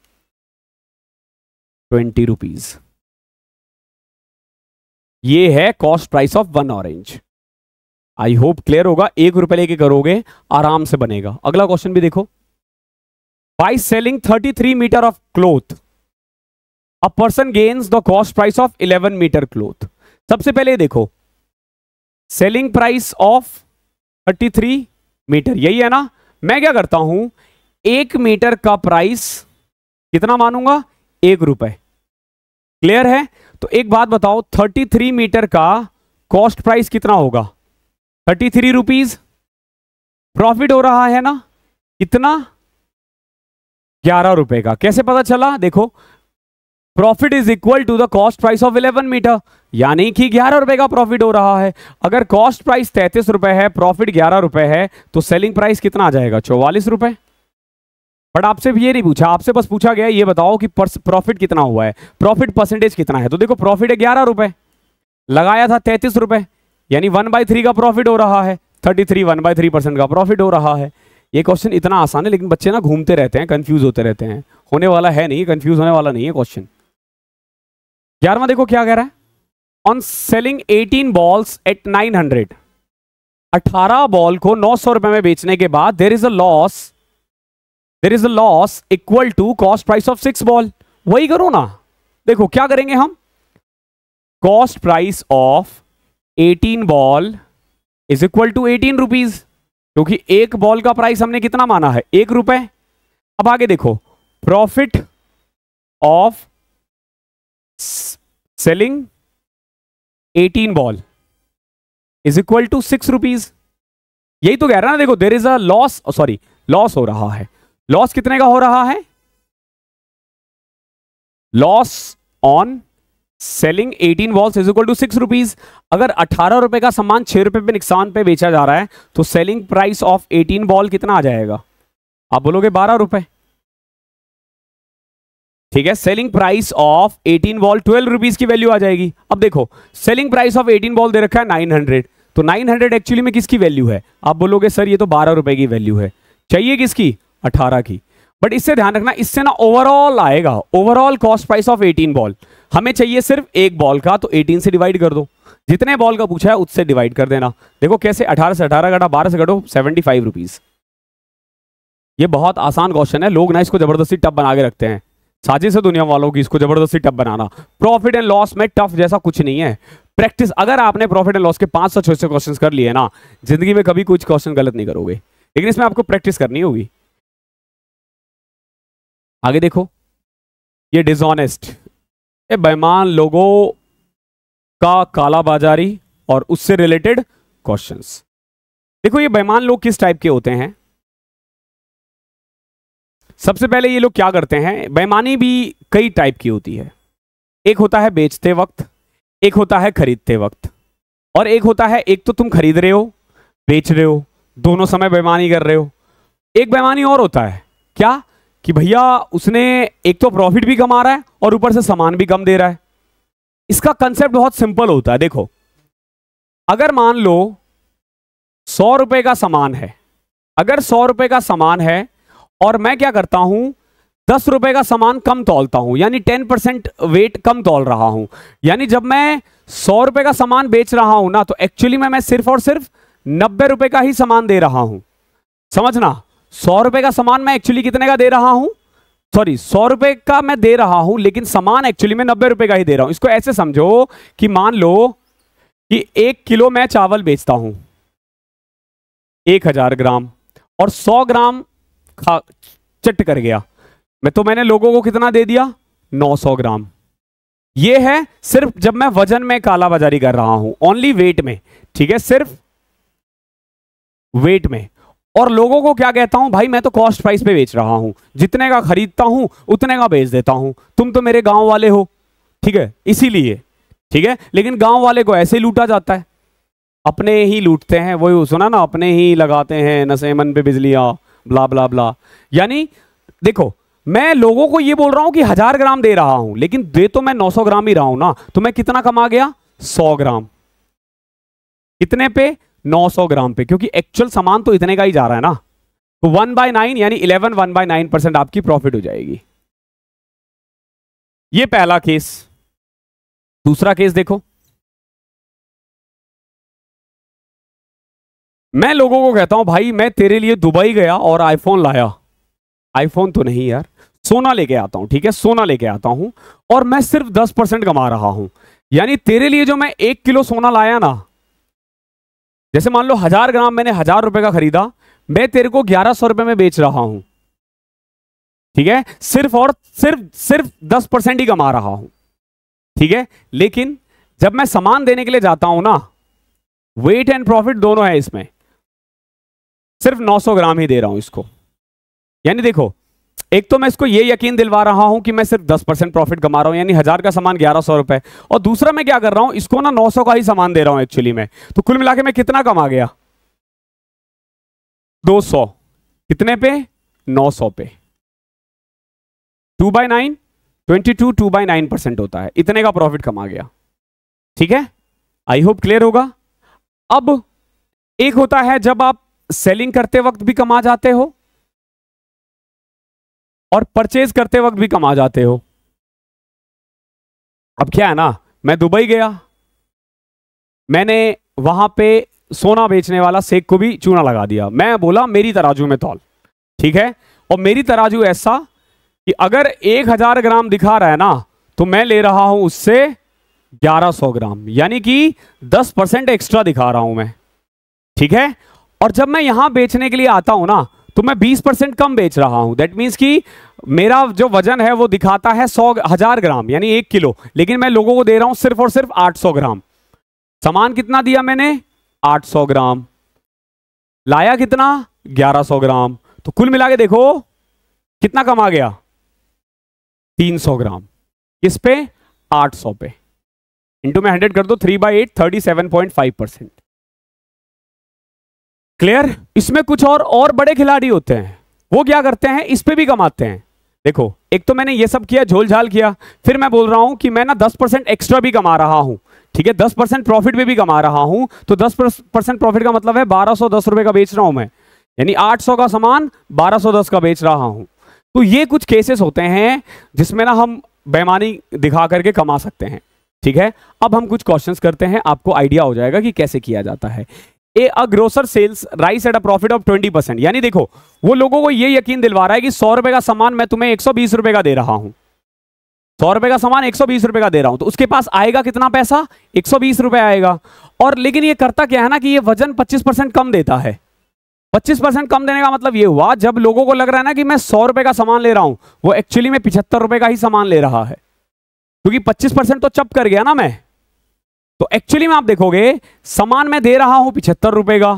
Speaker 1: 20 रुपीज। ये है cost price of 1 orange. I hope clear होगा। 1 रुपए लेके करोगे आराम से बनेगा। अगला क्वेश्चन भी देखो। By selling 33 metre of cloth a person gains the cost price of 11 metre cloth. सबसे पहले देखो सेलिंग प्राइस ऑफ 33 मीटर, यही है ना। मैं क्या करता हूं 1 मीटर का प्राइस कितना मानूंगा 1 रुपए। क्लियर है। तो एक बात बताओ 33 मीटर का कॉस्ट प्राइस कितना होगा 33 रुपीज। प्रॉफिट हो रहा है ना कितना 11 रुपए का। कैसे पता चला, देखो profit is equal to the cost price of 11 metre, यानी कि 11 रुपए का प्रॉफिट हो रहा है। अगर कॉस्ट प्राइस 33 रुपए है, प्रॉफिट 11 रुपए है, तो सेलिंग प्राइस कितना आ जाएगा 44 रुपए। बट आपसे भी ये नहीं पूछा, आपसे बस पूछा गया ये बताओ कि प्रॉफिट कितना हुआ है, प्रॉफिट परसेंटेज कितना है। तो देखो प्रॉफिट है 11 रुपए, लगाया था 33 रुपए, यानी 1/3 का प्रॉफिट हो रहा है। 33 1/3% का प्रॉफिट हो रहा है। ये क्वेश्चन इतना आसान है, लेकिन बच्चे ना घूमते रहते हैं, कंफ्यूज होते रहते हैं। होने वाला है नहीं, कंफ्यूज होने वाला नहीं है क्वेश्चन। 11वां देखो क्या कह रहा है। On selling 18 balls at 900, 18 ball को 900 रुपए में बेचने के बाद there is a loss equal to cost price of 6 ball. वही करो ना, देखो क्या करेंगे हम, cost price of 18 ball is equal to 18 rupees, क्योंकि एक बॉल का प्राइस हमने कितना माना है 1 रुपए। अब आगे देखो profit of selling 18 ball is equal to 6 rupees. यही तो कह रहा है ना, देखो there is a loss, sorry loss हो रहा है। लॉस कितने का हो रहा है? Loss on selling 18 balls is equal to 6 rupees. अगर 18 रुपए का सामान 6 रुपए पे नुकसान पे बेचा जा रहा है तो सेलिंग प्राइस ऑफ 18 बॉल कितना आ जाएगा? आप बोलोगे 12 रुपए। ठीक है, selling price of 18 ball 12 rupees की वैल्यू आ जाएगी। अब देखो सेलिंग प्राइस ऑफ 18 बॉल दे रखा है 900, तो 900 एक्चुअली में किसकी वैल्यू है? आप बोलोगे सर ये तो 12 रुपए की वैल्यू है, चाहिए किसकी? 18 की। बट इससे ध्यान रखना, इससे ना ओवरऑल आएगा, overall cost price of 18 ball. हमें चाहिए सिर्फ एक बॉल का, तो 18 से डिवाइड कर दो, जितने बॉल का पूछा है उससे डिवाइड कर देना। देखो कैसे, 18 से 18 घटा 12 से घटो 75 रुपीज। ये बहुत आसान क्वेश्चन है, लोग ना इसको जबरदस्ती टफ बना के रखते हैं। साजिश है दुनिया वालों की इसको जबरदस्ती tough banana. Profit and loss में टफ जैसा कुछ नहीं है। प्रैक्टिस, अगर आपने प्रॉफिट एंड लॉस के 500-600 क्वेश्चन कर लिए ना, जिंदगी में कभी कुछ क्वेश्चन गलत नहीं करोगे, लेकिन इसमें आपको प्रैक्टिस करनी होगी। आगे देखो, ये डिसऑनेस्ट, ये बेईमान लोगों का काला बाजारी और उससे रिलेटेड क्वेश्चंस। देखो ये बेईमान लोग किस टाइप के होते हैं। सबसे पहले ये लोग क्या करते हैं, बेईमानी भी कई टाइप की होती है। एक होता है बेचते वक्त, एक होता है खरीदते वक्त, और एक होता है एक तो तुम खरीद रहे हो, बेच रहे हो, दोनों समय बेईमानी कर रहे हो। एक बेईमानी और होता है क्या, कि भैया उसने एक तो प्रॉफिट भी कमा रहा है और ऊपर से सामान भी कम दे रहा है। इसका कंसेप्ट बहुत सिंपल होता है। देखो अगर मान लो 100 रुपए का सामान है, अगर 100 रुपए का सामान है और मैं क्या करता हूं, 10 रुपए का सामान कम तौलता हूं, यानी 10% वेट कम तौल रहा हूं, यानी जब मैं 100 रुपए का सामान बेच रहा हूं ना, तो एक्चुअली में मैं सिर्फ और सिर्फ 90 रुपए का ही सामान दे रहा हूं। समझना, 100 रुपए का सामान मैं एक्चुअली कितने का दे रहा हूं, सॉरी 100 रुपए का मैं दे रहा हूं, लेकिन सामान एक्चुअली में 90 रुपए का ही दे रहा हूं। इसको ऐसे समझो कि मान लो कि 1 किलो मैं चावल बेचता हूं 1000 ग्राम, और 100 ग्राम चट कर गया, मैंने लोगों को कितना दे दिया, 900 ग्राम। ये है सिर्फ जब मैं वजन में कालाबाजारी कर रहा हूं, ओनली वेट में। ठीक है, सिर्फ वेट में। और लोगों को क्या कहता हूं, भाई मैं तो कॉस्ट प्राइस पे बेच रहा हूं, जितने का खरीदता हूं उतने का बेच देता हूं, तुम तो मेरे गांव वाले हो, ठीक है, इसीलिए। ठीक है, लेकिन गांव वाले को ऐसे ही लूटा जाता है, अपने ही लूटते हैं। वही सुना ना, अपने ही लगाते हैं नसेमन पे बिजलियां, ब्ला ब्ला ब्ला। यानी देखो मैं लोगों को ये बोल रहा हूं कि 1000 ग्राम दे रहा हूं, लेकिन दे तो मैं 900 ग्राम ही रहा हूं ना, तो मैं कितना कमा गया, 100 ग्राम। कितने पे, 900 ग्राम पे, क्योंकि एक्चुअल सामान तो इतने का ही जा रहा है ना। तो 1/9 यानी 11 1/9% आपकी प्रॉफिट हो जाएगी। ये पहला केस। दूसरा केस देखो, मैं लोगों को कहता हूं भाई मैं तेरे लिए दुबई गया और आईफोन लाया, आईफोन तो नहीं यार, सोना लेके आता हूं। ठीक है, सोना लेके आता हूं और मैं सिर्फ 10% कमा रहा हूं, यानी तेरे लिए जो मैं 1 किलो सोना लाया ना, जैसे मान लो 1000 ग्राम मैंने 1000 रुपए का खरीदा, मैं तेरे को 1100 रुपए में बेच रहा हूं। ठीक है, सिर्फ और सिर्फ 10% ही कमा रहा हूं। ठीक है, लेकिन जब मैं सामान देने के लिए जाता हूं ना, वेट एंड प्रॉफिट दोनों है इसमें, सिर्फ 900 ग्राम ही दे रहा हूं इसको। यानी देखो, एक तो मैं इसको ये यकीन दिलवा रहा हूं कि मैं सिर्फ 10% प्रॉफिट कमा रहा हूं, यानी 1000 का सामान 1100 रुपए, और दूसरा मैं क्या कर रहा हूं, इसको ना 900 का ही सामान दे रहा हूं एक्चुअली में। तो कुल मिला के मैं कितना कमा गया, 200। कितने पे, 900 पे। 2/9 22, 2/9% होता है, इतने का प्रॉफिट कमा गया। ठीक है, आई होप क्लियर होगा। अब एक होता है जब आप सेलिंग करते वक्त भी कमा जाते हो और परचेज करते वक्त भी कमा जाते हो। अब क्या है ना, मैं दुबई गया, मैंने वहां पे सोना बेचने वाला शेख को भी चूना लगा दिया, मैं बोला मेरी तराजू में तौल। ठीक है, और मेरी तराजू ऐसा कि अगर 1000 ग्राम दिखा रहा है ना, तो मैं ले रहा हूं उससे 1100 ग्राम, यानी कि 10% एक्स्ट्रा दिखा रहा हूं मैं। ठीक है, और जब मैं यहां बेचने के लिए आता हूं ना, तो मैं 20% कम बेच रहा हूं। दैट मीन्स कि मेरा जो वजन है वो दिखाता है 1000 ग्राम यानी 1 किलो, लेकिन मैं लोगों को दे रहा हूं सिर्फ और सिर्फ 800 ग्राम। सामान कितना दिया मैंने 800 ग्राम, लाया कितना 1100 ग्राम, तो कुल मिला के देखो कितना कम आ गया 300 ग्राम। किस पे 800 पे, इंटू में 100 कर दो, 3/8 37.5%। क्लियर। इसमें कुछ और बड़े खिलाड़ी होते हैं, वो क्या करते हैं, इस पे भी कमाते हैं। देखो एक तो मैंने ये सब किया, झोल झाल किया, फिर मैं बोल रहा हूं कि मैं ना 10% एक्स्ट्रा भी कमा रहा हूं, ठीक है, 10% प्रॉफिट में भी कमा रहा हूं। तो 10% प्रॉफिट का मतलब है 1210 रुपए का बेच रहा हूं मैं, यानी 800 का सामान 1210 का बेच रहा हूं। तो ये कुछ केसेस होते हैं जिसमें ना हम बेईमानी दिखा करके कमा सकते हैं, ठीक है। अब हम कुछ क्वेश्चंस करते हैं, आपको आइडिया हो जाएगा कि कैसे किया जाता है। A grocer sells rice at a profit of 20%, यानी देखो वो लोगों को ये यकीन दिलवा रहा है कि 100 रुपए का सामान मैं तुम्हें 120 रुपए का दे रहा हूं, 100 रुपए का सामान 120 रुपए का दे रहा हूं, तो उसके पास आएगा कितना पैसा 120 रुपए आएगा। और लेकिन ये करता क्या है ना कि ये वजन 25% कम देता है। 25% कम देने का मतलब ये हुआ, जब लोगों को लग रहा है ना कि मैं 100 रुपए का सामान ले रहा हूं, वो एक्चुअली में 75 रुपए का ही सामान ले रहा है, क्योंकि 25% तो चप कर गया ना मैं। तो एक्चुअली में आप देखोगे सामान मैं दे रहा हूं 75 रुपए का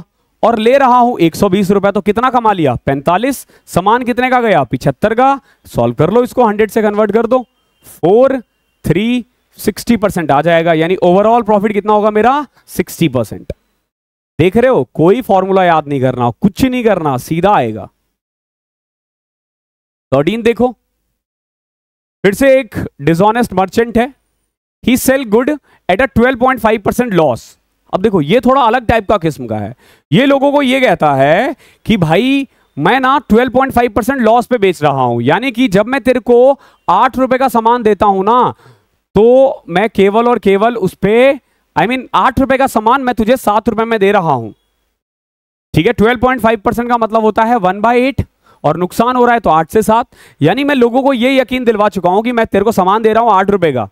Speaker 1: और ले रहा हूं 120 रुपए, तो कितना कमा लिया 45। सामान कितने का गया 75 का। सॉल्व कर लो इसको, 100 से कन्वर्ट कर दो, 4 3 60% आ जाएगा, यानी ओवरऑल प्रॉफिट कितना होगा मेरा 60%। देख रहे हो, कोई फॉर्मूला याद नहीं करना, कुछ नहीं करना, सीधा आएगा। 13 देखो, फिर से एक डिसऑनेस्ट मर्चेंट है, he sell good at a 12.5% loss. अब देखो ये थोड़ा अलग टाइप का किस्म का है, ये लोगों को ये कहता है कि भाई मैं ना 12.5% लॉस पे बेच रहा हूं, यानी कि जब मैं तेरे को 8 रुपए का सामान देता हूं ना, तो मैं केवल और केवल उस पे 8 रुपए का सामान मैं तुझे 7 रुपए में दे रहा हूं, ठीक है। 12.5% का मतलब होता है 1/8, और नुकसान हो रहा है तो 8 से 7, यानी मैं लोगों को ये यकीन दिलवा चुका हूं कि मैं तेरे को सामान दे रहा हूं 8 रुपए का,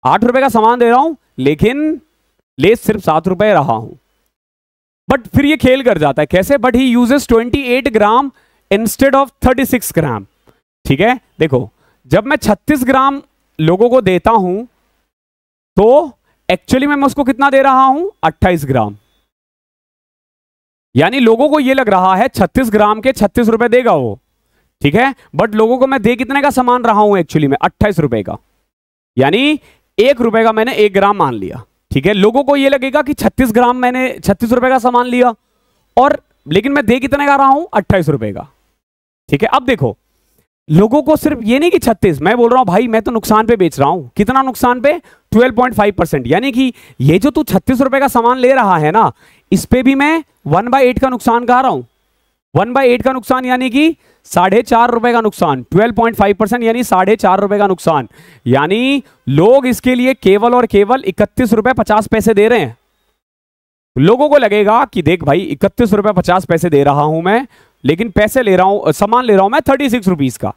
Speaker 1: 8 रुपए का सामान दे रहा हूं, लेकिन ले सिर्फ 7 रुपए रहा हूं। बट फिर ये खेल कर जाता है, कैसे, but he uses 28 gram instead of 36 ग्राम, ठीक है। देखो जब मैं 36 ग्राम लोगों को देता हूं, तो एक्चुअली मैं उसको कितना दे रहा हूं 28 ग्राम, यानी लोगों को ये लग रहा है 36 ग्राम के 36 रुपए देगा वो, ठीक है, बट लोगों को मैं दे कितने का सामान रहा हूं एक्चुअली में 28 रुपए का, यानी 1 रुपए का मैंने 1 ग्राम मान लिया, ठीक है। लोगों को ये लगेगा कि 36 ग्राम मैंने 36 रुपए का सामान लिया, और लेकिन मैं दे कितने का रहा हूं 28 रुपए का, ठीक है। अब देखो लोगों को सिर्फ ये नहीं कि 36, मैं बोल रहा हूं भाई मैं तो नुकसान पे बेच रहा हूं, कितना नुकसान पे 12.5%, यानी कि ये जो तू 36 रुपए का सामान ले रहा है ना, इस पे भी मैं 1/8 का नुकसान कहा रहा हूं, 1/8 का नुकसान, यानी कि 4.5 रुपए का नुकसान, 12.5% यानी 4.5 रुपए का नुकसान, यानी लोग इसके लिए केवल और केवल 31 रुपए 50 पैसे दे रहे हैं। लोगों को लगेगा कि देख भाई 31 रुपए 50 पैसे दे रहा हूं मैं, लेकिन पैसे ले रहा हूं, सामान ले रहा हूं मैं 36 रुपीज का,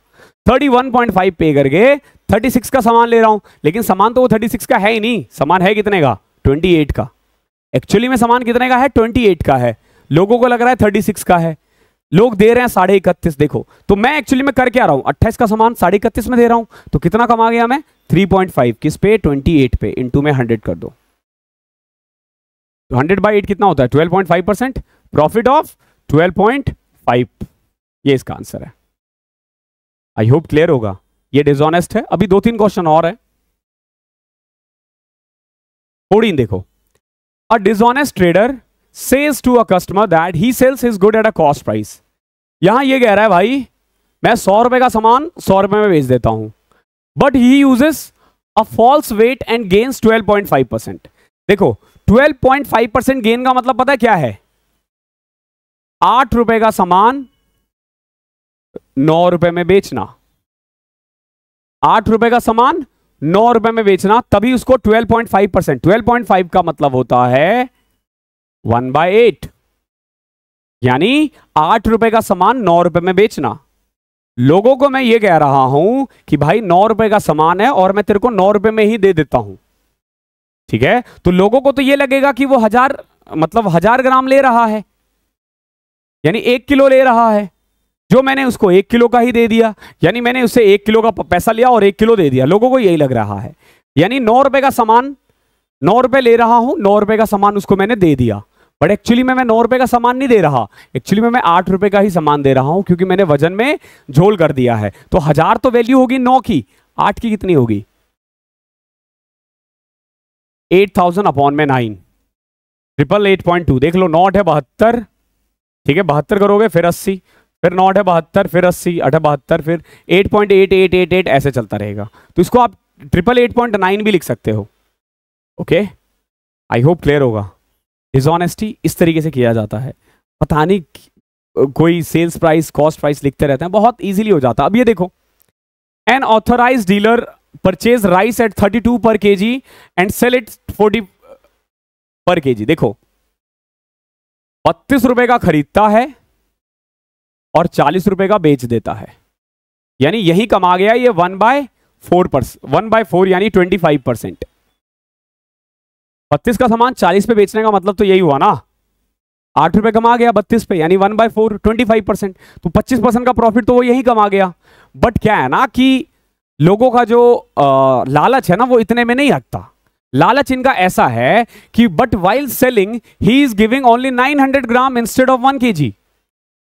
Speaker 1: 31.5 पे करके 36 का सामान ले रहा हूं, लेकिन सामान तो वो 36 का है ही नहीं, सामान है कितने का 28 का, एक्चुअली में सामान कितने का है 28 का है, लोगों को लग रहा है 36 का है, लोग दे रहे हैं 31.5। देखो तो मैं एक्चुअली में कर क्या रहा हूं, 28 का सामान 31.5 में दे रहा हूं, तो कितना कमा गया मैं 3.5, किस पे 28 पे, इंटू में 100 कर दो, तो 100/8 कितना होता है 12.5%, प्रॉफिट ऑफ 12.5, ये इसका आंसर है। आई होप क्लियर होगा, ये डिसऑनेस्ट है। अभी 2-3 क्वेश्चन और है। 14 देखो, a dishonest trader says to a customer that he sells his good at a cost price। यहां ये कह रहा है भाई मैं 100 रुपए का सामान 100 रुपए में बेच देता हूं, but he uses a false weight and gains 12.5%। देखो 12.5% गेन का मतलब पता है क्या है, 8 रुपए का सामान 9 रुपए में बेचना, 8 रुपए का सामान 9 रुपए में बेचना, तभी उसको 12.5%, 12.5 का मतलब होता है 1/8, यानी 8 रुपए का सामान 9 रुपए में बेचना। लोगों को मैं ये कह रहा हूं कि भाई 9 रुपए का सामान है और मैं तेरे को 9 रुपए में ही दे देता हूं, ठीक है। तो लोगों को तो ये लगेगा कि वो 1000 ग्राम ले रहा है, यानी 1 किलो ले रहा है, जो मैंने उसको 1 किलो का ही दे दिया, यानी मैंने उससे 1 किलो का पैसा लिया और 1 किलो दे दिया, लोगों को यही लग रहा है। यानी 9 रुपए का सामान ₹9 ले रहा हूं, ₹9 का सामान उसको मैंने दे दिया, बट एक्चुअली में मैं ₹9 का सामान नहीं दे रहा, एक्चुअली में मैं ₹8 का ही सामान दे रहा हूं, क्योंकि मैंने वजन में झोल कर दिया है। तो 1000 तो वैल्यू होगी 9 की, 8 की कितनी होगी? 8000 अपॉन में 9, 888.2। देख लो, नॉट है 72, ठीक है, 72 करोगे फिर 80, फिर नॉट है 72, फिर 80, 72, फिर 8.8888 ऐसे चलता रहेगा। तो इसको आप 888.9 भी लिख सकते हो। ओके, आई होप क्लियर होगा। डिसऑनेस्टी इस तरीके से किया जाता है, पता नहीं कोई सेल्स प्राइस कॉस्ट प्राइस लिखते रहते हैं, बहुत इजीली हो जाता है। अब ये देखो, an authorised dealer purchase rice at 32 per KG and cell it 40 पर केजी। देखो, ₹32 का खरीदता है और ₹40 का बेच देता है, यानी यही कमा गया ये 1/4 यानी 25%। 32 का सामान 40 पे बेचने का मतलब तो यही हुआ ना, ₹8 कमा गया 32 पे, यानी 1/4 25%। तो 25% का प्रॉफिट तो वो यही कमा गया। बट क्या है ना कि लोगों का जो लालच है ना, वो इतने में नहीं रखता। लालच इनका ऐसा है कि but while selling he is giving only 900 gram instead of 1 kg।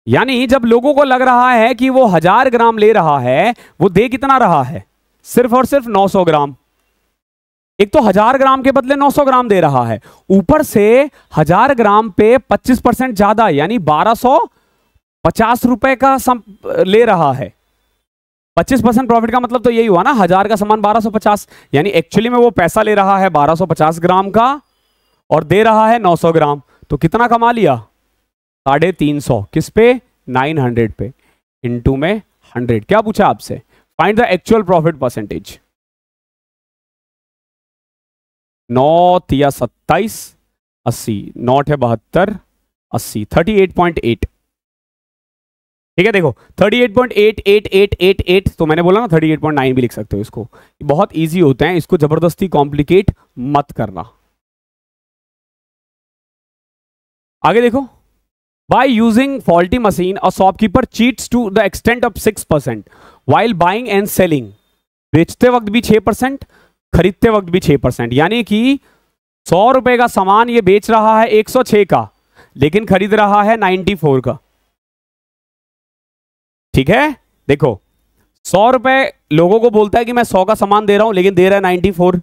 Speaker 1: यानी जब लोगों को लग रहा है कि वो 1000 ग्राम ले रहा है, वो दे कितना रहा है? सिर्फ और सिर्फ 900 ग्राम। एक तो 1000 ग्राम के बदले 900 ग्राम दे रहा है, ऊपर से 1000 ग्राम पे 25% ज्यादा, यानी ₹1250 का ले रहा है। 25% प्रॉफिट का मतलब तो यही हुआ ना, 1000 का सामान 1250, यानी एक्चुअली में वो पैसा ले रहा है 1250 ग्राम का और दे रहा है 900 ग्राम। तो कितना कमा लिया? 350। किस पे? 900 पे, इनटू में 100। क्या पूछा आपसे? Find the actual profit percentage. 9 या 27, 80, नॉट है 72, 80, 38.8। ठीक है, देखो 38.88888, तो मैंने बोला ना 38.9 भी लिख सकते हो इसको। बहुत इजी होते हैं, इसको जबरदस्ती कॉम्प्लिकेट मत करना। आगे देखो, by using faulty machine a shopkeeper cheats to the extent of 6% while buying and selling. बेचते वक्त भी 6%, खरीदते वक्त भी 6%, यानी कि ₹100 का सामान ये बेच रहा है 106 का, लेकिन खरीद रहा है 94 का। ठीक है, देखो ₹100 लोगों को बोलता है कि मैं 100 का सामान दे रहा हूं, लेकिन दे रहा है 94।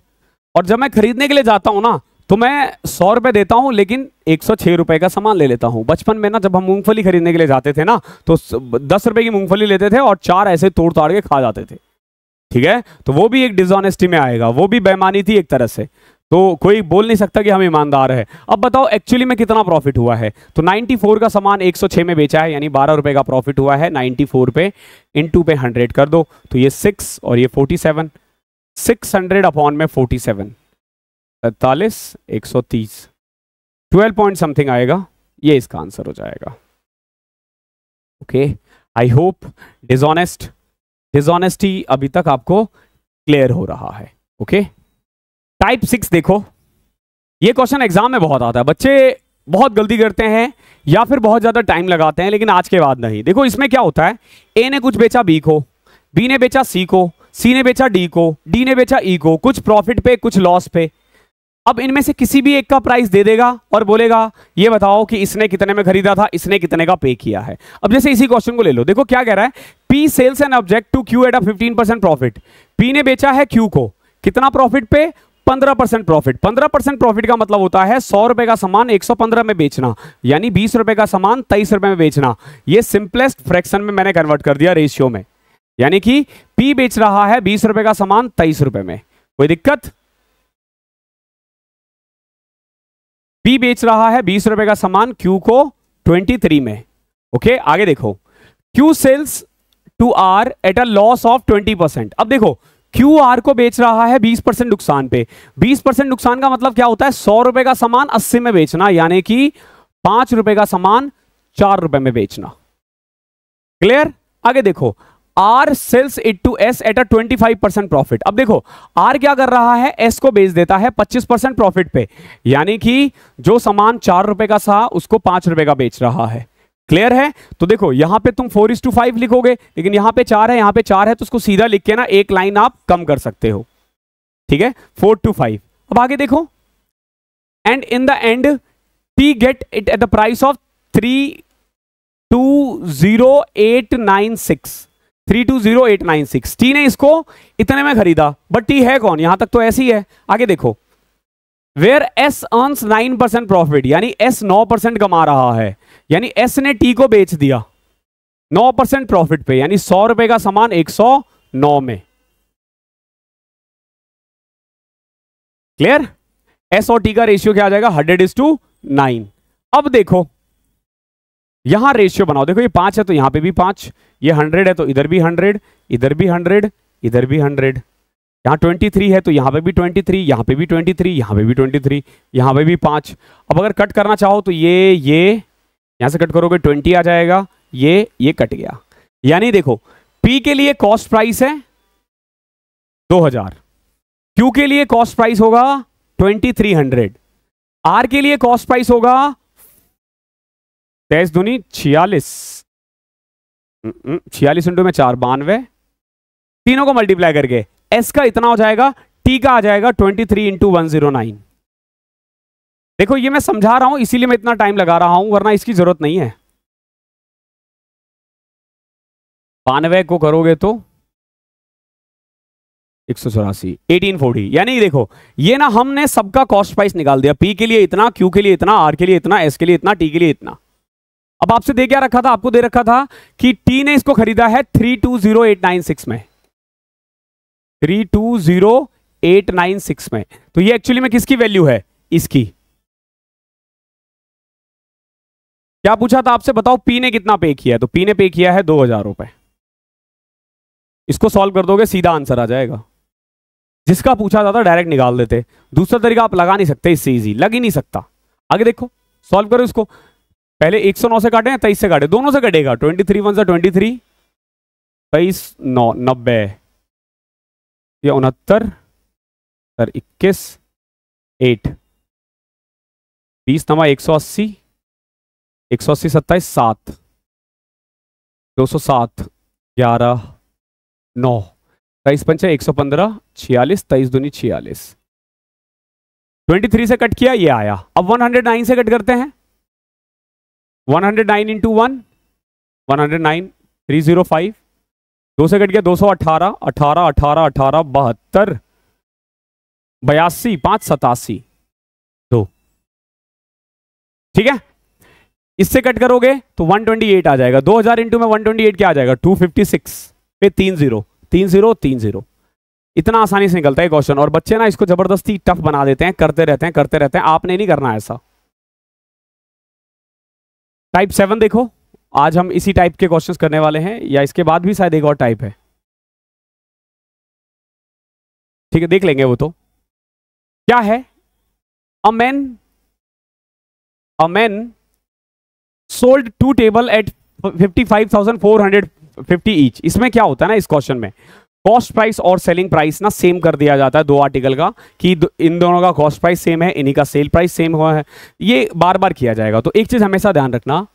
Speaker 1: और जब मैं खरीदने के लिए जाता हूं ना, तो मैं ₹100 देता हूं, लेकिन ₹106 का सामान ले लेता हूं। बचपन में ना, जब हम मूंगफली खरीदने के लिए जाते थे ना, तो ₹10 की मूंगफली लेते थे और 4 ऐसे तोड़ ताड़ के खा जाते थे। ठीक है, तो वो भी एक डिसऑनेस्टी में आएगा, वो भी बेईमानी थी एक तरह से। तो कोई बोल नहीं सकता कि हम ईमानदार है। अब बताओ एक्चुअली में कितना प्रॉफिट हुआ है? तो 94 का सामान 106 में बेचा है, यानी ₹12 का प्रॉफिट हुआ है 94 पे, इनटू पे 100 कर दो, तो ये 6 और ये 47, 600 अपॉन में 47, 47, 130, 12 पॉइंट समथिंग आएगा, ये इसका आंसर हो जाएगा। ओके, आई होप डिसऑनेस्टी अभी तक आपको क्लियर हो रहा है। ओके, टाइप 6 देखो, ये क्वेश्चन एग्जाम में बहुत आता है, बच्चे बहुत गलती करते हैं या फिर बहुत ज्यादा टाइम लगाते हैं, लेकिन आज के बाद नहीं। देखो इसमें क्या होता है, ए ने कुछ बेचा बी को, बी ने बेचा सी को, सी ने बेचा डी को, डी ने बेचा ई को, कुछ प्रॉफिट पे कुछ लॉस पे। अब इनमें से किसी भी एक का प्राइस दे देगा और बोलेगा ये बताओ कि इसने कितने में खरीदा था, इसने कितने का पे किया है। अब जैसे इसी क्वेश्चन को ले लो, देखो क्या कह रहा है, P sells an object to Q at a 15% profit. P ने बेचा है क्यू को, कितना प्रॉफिट पे? 15% प्रॉफिट। 15% प्रॉफिट का मतलब होता है ₹100 का सामान 115 में बेचना, यानी ₹20 का सामान ₹23 में बेचना। ये सिंपलेस्ट फ्रैक्शन में मैंने कन्वर्ट कर दिया रेशियो में, यानी कि पी बेच रहा है ₹20 का सामान ₹23 में। कोई दिक्कत? पी बेच रहा है ₹20 का सामान क्यू को 23 में। ओके, आगे देखो, Q sells to R at a loss of 20%। अब देखो क्यू आर को बेच रहा है 20% नुकसान पे। 20% नुकसान का मतलब क्या होता है? ₹100 का सामान 80 में बेचना, यानी कि ₹5 का सामान ₹4 में बेचना। क्लियर? आगे देखो, R sells it to S at a 25% profit. अब देखो आर क्या कर रहा है, एस को बेच देता है 25% प्रॉफिट पे, यानी कि जो सामान ₹4 का था उसको ₹5 का बेच रहा है। क्लियर है? तो देखो यहां पे तुम 4:5 लिखोगे, लेकिन यहां पे 4 है, यहां पे 4 है, तो उसको सीधा लिख के ना एक लाइन आप कम कर सकते हो। ठीक है, 4:5। अब आगे देखो, and in the end T get it at the price of 320896। T ने इसको इतने में खरीदा, बट टी है कौन? यहां तक तो ऐसी है, आगे देखो। वेयर एस अर्न्स 9% प्रॉफिट, यानी एस 9% कमा रहा है, यानी एस ने टी को बेच दिया 9% प्रॉफिट पे, यानी 100 रुपए का सामान 109 में। क्लियर? एस और टी का रेशियो क्या आ जाएगा? 100:9। अब देखो यहां रेशियो बनाओ, देखो ये 5 है तो यहां पे भी 5, ये 100 है तो इधर भी 100, इधर भी 100, इधर भी 100, यहां 23 है तो यहां पे भी 23, यहां पे भी 23, यहां पे भी 23, यहां पे भी 5। अब अगर कट करना चाहो तो ये यहां से कट करोगे 20 आ जाएगा, ये कट गया। यानी देखो पी के लिए कॉस्ट प्राइस है 2000, क्यू के लिए कॉस्ट प्राइस होगा 2300, आर के लिए कॉस्ट प्राइस होगा 23 दूनी 46, 46 इंटू में 4 92, तीनों को मल्टीप्लाई करके एस का इतना हो जाएगा, टी का आ जाएगा 23 इंटू 109। देखो ये मैं समझा रहा हूं इसीलिए मैं इतना टाइम लगा रहा हूं, वरना इसकी जरूरत नहीं है। 92 को करोगे तो 184, 1840। यानी देखो ये ना हमने सबका कॉस्ट प्राइस निकाल दिया, पी के लिए इतना, क्यू के लिए इतना, आर के लिए इतना, एस के लिए इतना, टी के लिए इतना। अब आपसे दे क्या रखा था? आपको दे रखा था कि टी ने इसको खरीदा है 320896 में, 320896 में। तो ये एक्चुअली में किसकी वैल्यू है? इसकी। क्या पूछा था आपसे? बताओ पी ने कितना पे किया है? तो पी ने पे किया है 2000 रुपए। इसको सॉल्व कर दोगे सीधा आंसर आ जाएगा। जिसका पूछा था डायरेक्ट निकाल देते, दूसरा तरीका आप लगा नहीं सकते, इससे इजी लग ही नहीं सकता। आगे देखो सॉल्व करो इसको, पहले 109 से काटे 23 से काटे, दोनों से कटेगा। 23 1 23, 23 9 90, ये 69 सर 21 8, 20 नमा 180, 180 27 7, 207 11 9, 23 पंचे 115, 46, 23 दूनी 46। 23 से कट किया, ये आया। अब 109 से कट करते हैं, 109 इंटू 1 109, 305, 2 से कट गया 218, 18 18 18 72, 82 5 87 2। ठीक है, इससे कट करोगे तो 128 आ जाएगा। 2000 इंटू में 128 क्या आ जाएगा? 256 पे 30 30 30। इतना आसानी से निकलता है क्वेश्चन, और बच्चे ना इसको जबरदस्ती टफ बना देते हैं, करते रहते हैं। आपने नहीं करना ऐसा। टाइप 7 देखो, आज हम इसी टाइप के क्वेश्चंस करने वाले हैं, या इसके बाद भी शायद एक और टाइप है। ठीक है, देख लेंगे वो तो। क्या है? A man sold 2 table at 55,450 each. इसमें क्या होता है ना, इस क्वेश्चन में कॉस्ट प्राइस और सेलिंग प्राइस ना सेम कर दिया जाता है दो आर्टिकल का, कि इन दोनों का कॉस्ट प्राइस सेम है, इन्हीं का सेल प्राइस सेम हुआ है। ये बार बार किया जाएगा। तो एक चीज हमेशा ध्यान रखना,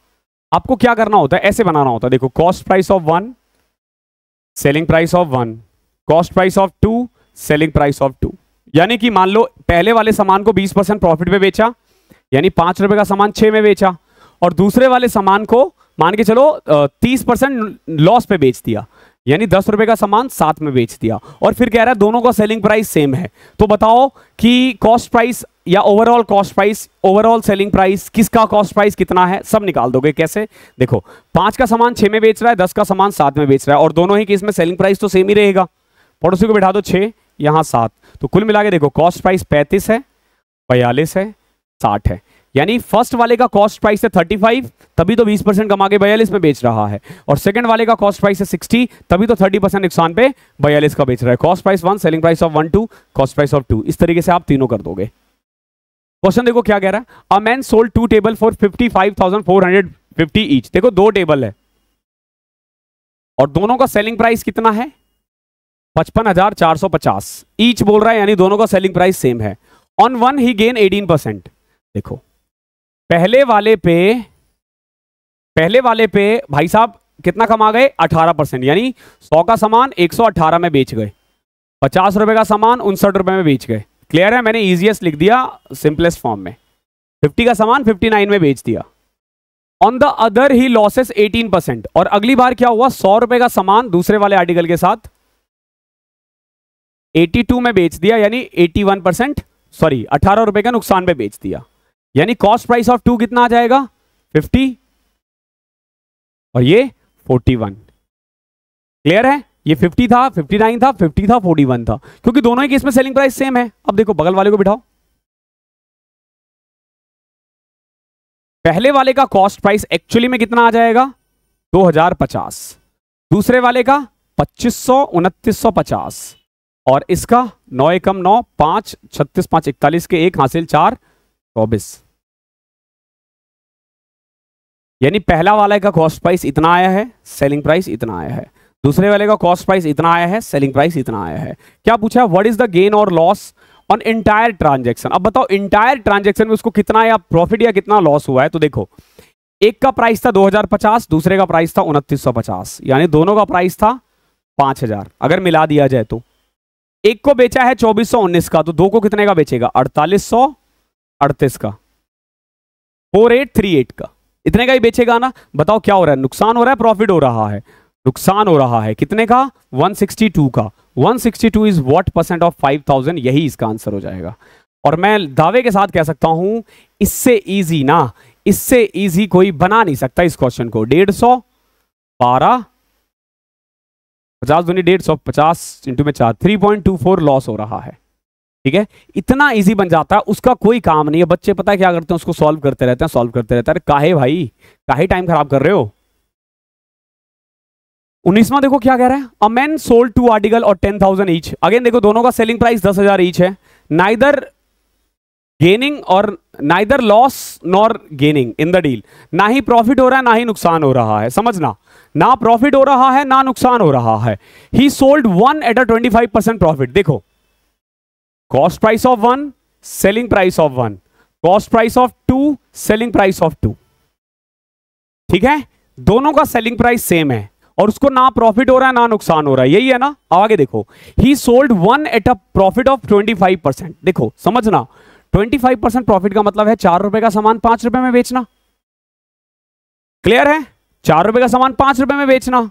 Speaker 1: आपको क्या करना होता है, ऐसे बनाना होता है। देखो, cost price of 1, selling price of 1, cost price of 2, selling price of 2। यानी कि मान लो पहले वाले सामान को 20% प्रॉफिट पे बेचा, यानी 5 रुपए का सामान 6 में बेचा, और दूसरे वाले सामान को मान के चलो 30% लॉस पे बेच दिया, यानी 10 रुपए का सामान 7 में बेच दिया। और फिर कह रहा है दोनों का सेलिंग प्राइस सेम है। तो बताओ कि कॉस्ट प्राइस या overall cost price, overall selling price, किसका कॉस्ट प्राइस कितना है, सब निकाल दोगे। कैसे? देखो, 5 का सामान 6 में बेच रहा है, 10 का सामान 7 में बेच रहा है, और दोनों ही केस में सेलिंग प्राइस तो सेम ही रहेगा। पड़ोसी को बैठा दो 6, यहां 7, तो कुल मिला के देखो कॉस्ट प्राइस 35 है, 42 है, 60 है। यानी फर्स्ट वाले का कॉस्ट प्राइस है 35, तभी तो 20% कमा के 42 में बेच रहा है, और सेकंड वाले का कॉस्ट प्राइस है 60, तभी तो 30% नुकसान पे 42 का बेच रहा है। Cost price 1, selling price of 1 2, cost price of 2। इस तरीके से आप तीनों कर दोगे। क्वेश्चन देखो क्या कह रहा है, a man sold 2 table for 55,450 each. देखो 2 टेबल है और दोनों का सेलिंग प्राइस कितना है? 55,450 ईच बोल रहा है, यानी दोनों का सेलिंग प्राइस सेम है। On 1 he gain 18%। देखो, पहले वाले पे भाई साहब कितना कमा गए? 18%, यानी 100 का सामान 118 में बेच गए, 50 रुपए का सामान 59 रुपए में बेच गए, क्लियर है, मैंने इजीएस्ट लिख दिया सिंपलेस्ट फॉर्म में। 50 का सामान 59 में बेच दिया। On the other he losses 18%। और अगली बार क्या हुआ, 100 रुपए का सामान दूसरे वाले आर्टिकल के साथ 82 में बेच दिया, यानी 81%, सॉरी 18 रुपए का नुकसान पे बेच दिया। यानी कॉस्ट प्राइस ऑफ 2 कितना आ जाएगा, 50 और ये 41। क्लियर है, ये 50 था, 59 था, 50 था, 41 था, क्योंकि दोनों ही केस में सेलिंग प्राइस सेम है। अब देखो बगल वाले को बिठाओ, पहले वाले का कॉस्ट प्राइस एक्चुअली में कितना आ जाएगा, 2050, दूसरे वाले का 2500, 2950, और इसका 9 एकम 9, 5, 36, 5, 41 के 1 हासिल 4, 24। यानी पहला वाले का कॉस्ट प्राइस इतना आया है, सेलिंग प्राइस इतना आया है, दूसरे वाले का कॉस्ट प्राइस इतना आया है, सेलिंग प्राइस इतना आया है। क्या पूछा, व्हाट इज द गेन और लॉस ऑन इंटायर ट्रांजेक्शन। अब बताओ इंटायर ट्रांजेक्शन में उसको कितना या प्रॉफिट या कितना लॉस हुआ है। तो देखो एक का प्राइस था 2050, दूसरे का प्राइस था 2950, यानी दोनों का प्राइस था 5000 अगर मिला दिया जाए तो। एक को बेचा है 2419 का, तो दो को कितने का बेचेगा, 4838 का, 4838 का, इतने का ही बेचेगा ना। बताओ क्या हो रहा है, नुकसान हो रहा है, प्रॉफिट हो रहा है, नुकसान हो रहा है। कितने का, 162 का। 162 इज व्हाट परसेंट ऑफ 5000, यही इसका आंसर हो जाएगा। और मैं दावे के साथ कह सकता हूं इससे इजी ना, इससे इजी कोई बना नहीं सकता इस क्वेश्चन को। 150 12 50 दूनी 150, 50 इंटू में 4, 3.24 लॉस हो रहा है। ठीक है, इतना इजी बन जाता है, उसका कोई काम नहीं है। बच्चे पता है क्या करते हैं, उसको सॉल्व करते रहते हैं, सॉल्व करते रहते हैं। अरे काहे भाई, काहे टाइम खराब कर रहे हो। 19वां देखो क्या कह रहा है, अ मैन सोल्ड 2 आर्टिकल और 10,000 ईच। अगेन देखो दोनों का सेलिंग प्राइस 10,000 ईच है। नाइदर गेनिंग और neither loss nor gaining in the deal, ना ही प्रॉफिट हो रहा है ना ही नुकसान हो रहा है। समझना, ना प्रॉफिट हो रहा है ना नुकसान हो रहा है। He sold 1 at a 25% profit. देखो cost price of 1, selling price of 1, cost price of 2, selling price of 2। ठीक है, दोनों का सेलिंग प्राइस सेम है और उसको ना प्रॉफिट हो रहा है ना नुकसान हो रहा है, यही है ना। आगे देखो, he sold 1 at a profit of 25%। देखो समझना, 25% प्रॉफिट का मतलब है 4 रुपए का सामान 5 रुपए में बेचना। क्लियर है, 4 रुपए का सामान 5 रुपए में बेचना।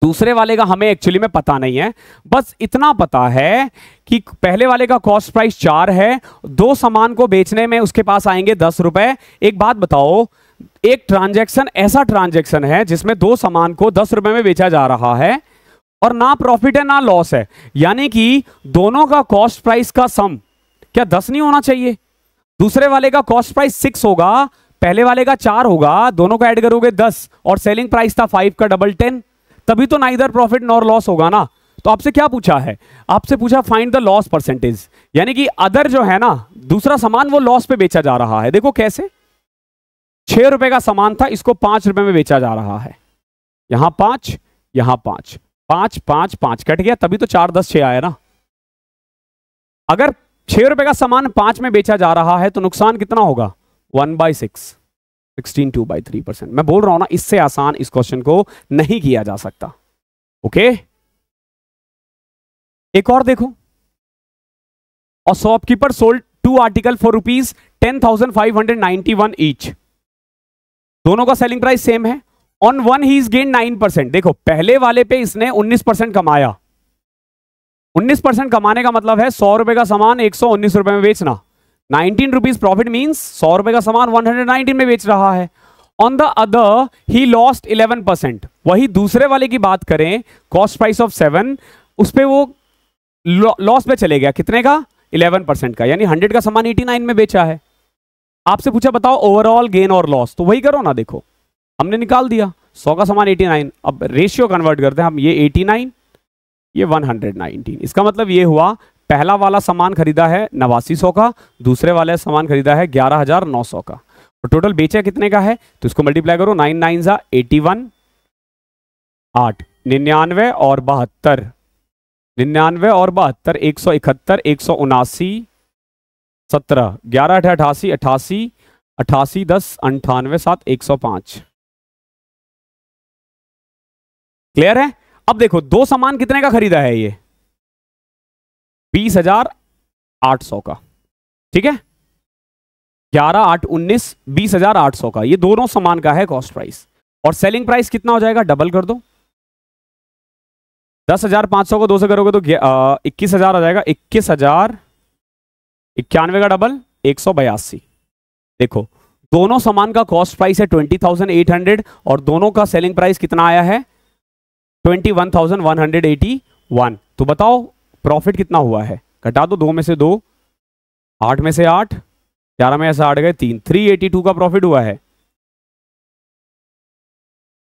Speaker 1: दूसरे वाले का हमें एक्चुअली में पता नहीं है, बस इतना पता है कि पहले वाले का कॉस्ट प्राइस 4 है, दो सामान को बेचने में उसके पास आएंगे 10 रुपए। एक बात बताओ, एक ट्रांजैक्शन ऐसा ट्रांजैक्शन है जिसमें दो सामान को 10 रुपए में बेचा जा रहा है और ना प्रॉफिट है ना लॉस है, यानी कि दोनों का कॉस्ट प्राइस का सम क्या 10 नहीं होना चाहिए। दूसरे वाले का कॉस्ट प्राइस 6 होगा, पहले वाले का 4 होगा, दोनों का ऐड करोगे 10 और सेलिंग प्राइस था 5 का डबल 10, तभी तो नाइदर प्रॉफिट नॉर लॉस होगा ना। तो आपसे क्या पूछा है, आपसे पूछा फाइंड द लॉस परसेंटेज, यानी कि अदर जो है ना दूसरा सामान वो लॉस पे बेचा जा रहा है। देखो कैसे, 6 रुपए का सामान था, इसको 5 रुपए में बेचा जा रहा है। यहां 5, यहां 5, 5 5 5 कट गया, तभी तो 4 10 6 आया ना। अगर 6 रुपए का सामान 5 में बेचा जा रहा है तो नुकसान कितना होगा, 1/6, 16 2/3%। मैं बोल रहा हूं ना, इससे आसान इस क्वेश्चन को नहीं किया जा सकता। ओके, एक और देखो, a shopkeeper sold 2 article for ₹10,591 each. दोनों का सेलिंग प्राइस सेम है। On one he is gain 9%। देखो पहले वाले पे इसने 19% कमाया। 19% कमाने का मतलब है 100 रुपए का सामान 119 रुपए में बेचना। 19 रुपीज प्रॉफिट मींस 100 रुपए का सामान 119 में बेच रहा है। On the other he lost 11%। वही दूसरे वाले की बात करें, कॉस्ट प्राइस ऑफ 7, उस पे वो लॉस पे चले गया। कितने का, 11% का, यानी 100 का सामान 89 में बेचा है। आपसे पूछा बताओ ओवरऑल गेन और लॉस, तो वही करो ना। देखो हमने निकाल दिया 100 का सामान 89, अब रेशियो कन्वर्ट करते हैं हम, ये 89 ये 119। इसका मतलब ये हुआ पहला वाला सामान खरीदा है 8900 का, दूसरे वाले सामान खरीदा है 11900 का, और टोटल बेचा कितने का है, तो इसको मल्टीप्लाई करो, 9 9 जा 81, 8 99 और 72, 99 और 72 171, 179, 17, 11 88, 88, 88 10 98 7 105। क्लियर है। अब देखो दो सामान कितने का खरीदा है, ये 20,000 800 का, ठीक है, 11 8 19 20,800 का, ये दोनों समान का है कॉस्ट प्राइस। और सेलिंग प्राइस कितना हो जाएगा, डबल कर दो, 10,500 को 2 से करोगे तो 21,000 आ जाएगा, 21,091 का डबल 182। देखो दोनों समान का कॉस्ट प्राइस है 20,800 और दोनों का सेलिंग प्राइस कितना आया है 21,181। तो बताओ प्रॉफिट कितना हुआ है, घटा दो, 2 में से 2, 8 में से 8, 11 में से 8 गए 3, 382 का प्रॉफिट हुआ है।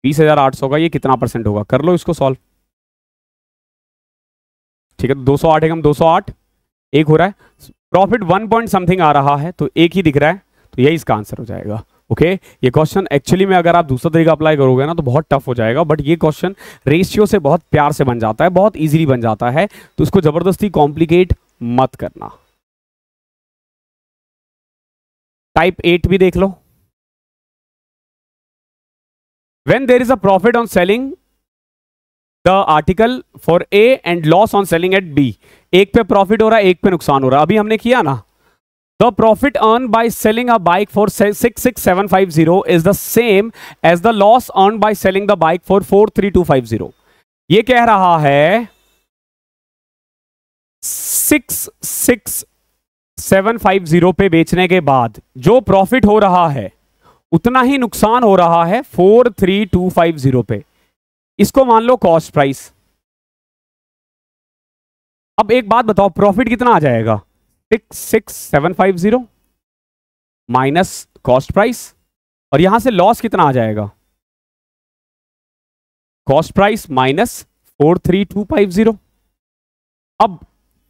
Speaker 1: 20,800 का ये कितना परसेंट होगा, कर लो इसको सॉल्व, ठीक है। 208 एकम 208 एक हो रहा है, प्रॉफिट 1 पॉइंट समथिंग आ रहा है, तो एक ही दिख रहा है, तो यही इसका आंसर हो जाएगा। ओके ये क्वेश्चन एक्चुअली में अगर आप दूसरा तरीका अप्लाई करोगे ना तो बहुत टफ हो जाएगा, बट ये क्वेश्चन रेशियो से बहुत प्यार से बन जाता है, बहुत इजीली बन जाता है, तो इसको जबरदस्ती कॉम्प्लिकेट मत करना। टाइप 8 भी देख लो। When there is a profit on selling the article for A and loss on selling at B, एक पे प्रॉफिट हो रहा है एक पे नुकसान हो रहा है, अभी हमने किया ना, the profit earn by selling a bike for 66750 is the same as the loss earn by selling the bike for 43250। ये कह रहा है 66750 पे बेचने के बाद जो प्रॉफिट हो रहा है उतना ही नुकसान हो रहा है 43250 पे, इसको मान लो कॉस्ट प्राइस। अब एक बात बताओ प्रॉफिट कितना आ जाएगा, 66750 माइनस कॉस्ट प्राइस, और यहां से लॉस कितना आ जाएगा, कॉस्ट प्राइस माइनस 43250। अब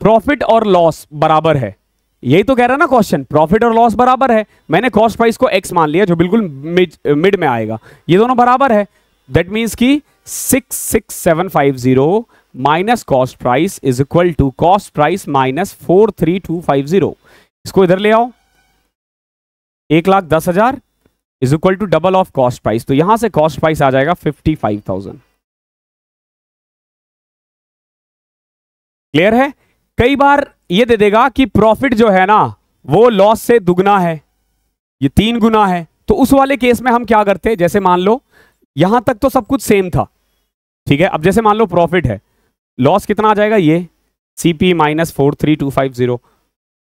Speaker 1: प्रॉफिट और लॉस बराबर है, यही तो कह रहा है ना क्वेश्चन, प्रॉफिट और लॉस बराबर है, मैंने कॉस्ट प्राइस को x मान लिया जो बिल्कुल मिड में आएगा, ये दोनों बराबर है, दैट मींस कि 66750 minus cost price is equal to cost price minus 43250। इसको इधर ले आओ, 1,10,000 is equal to double of cost price, तो यहां से कॉस्ट प्राइस आ जाएगा 55,000। क्लियर है। कई बार ये दे देगा कि प्रॉफिट जो है ना वो लॉस से दुगना है, ये 3 गुना है, तो उस वाले केस में हम क्या करते हैं, जैसे मान लो यहां तक तो सब कुछ सेम था, ठीक है, अब जैसे मान लो प्रॉफिट है, लॉस कितना आ जाएगा, ये सीपी माइनस 43250,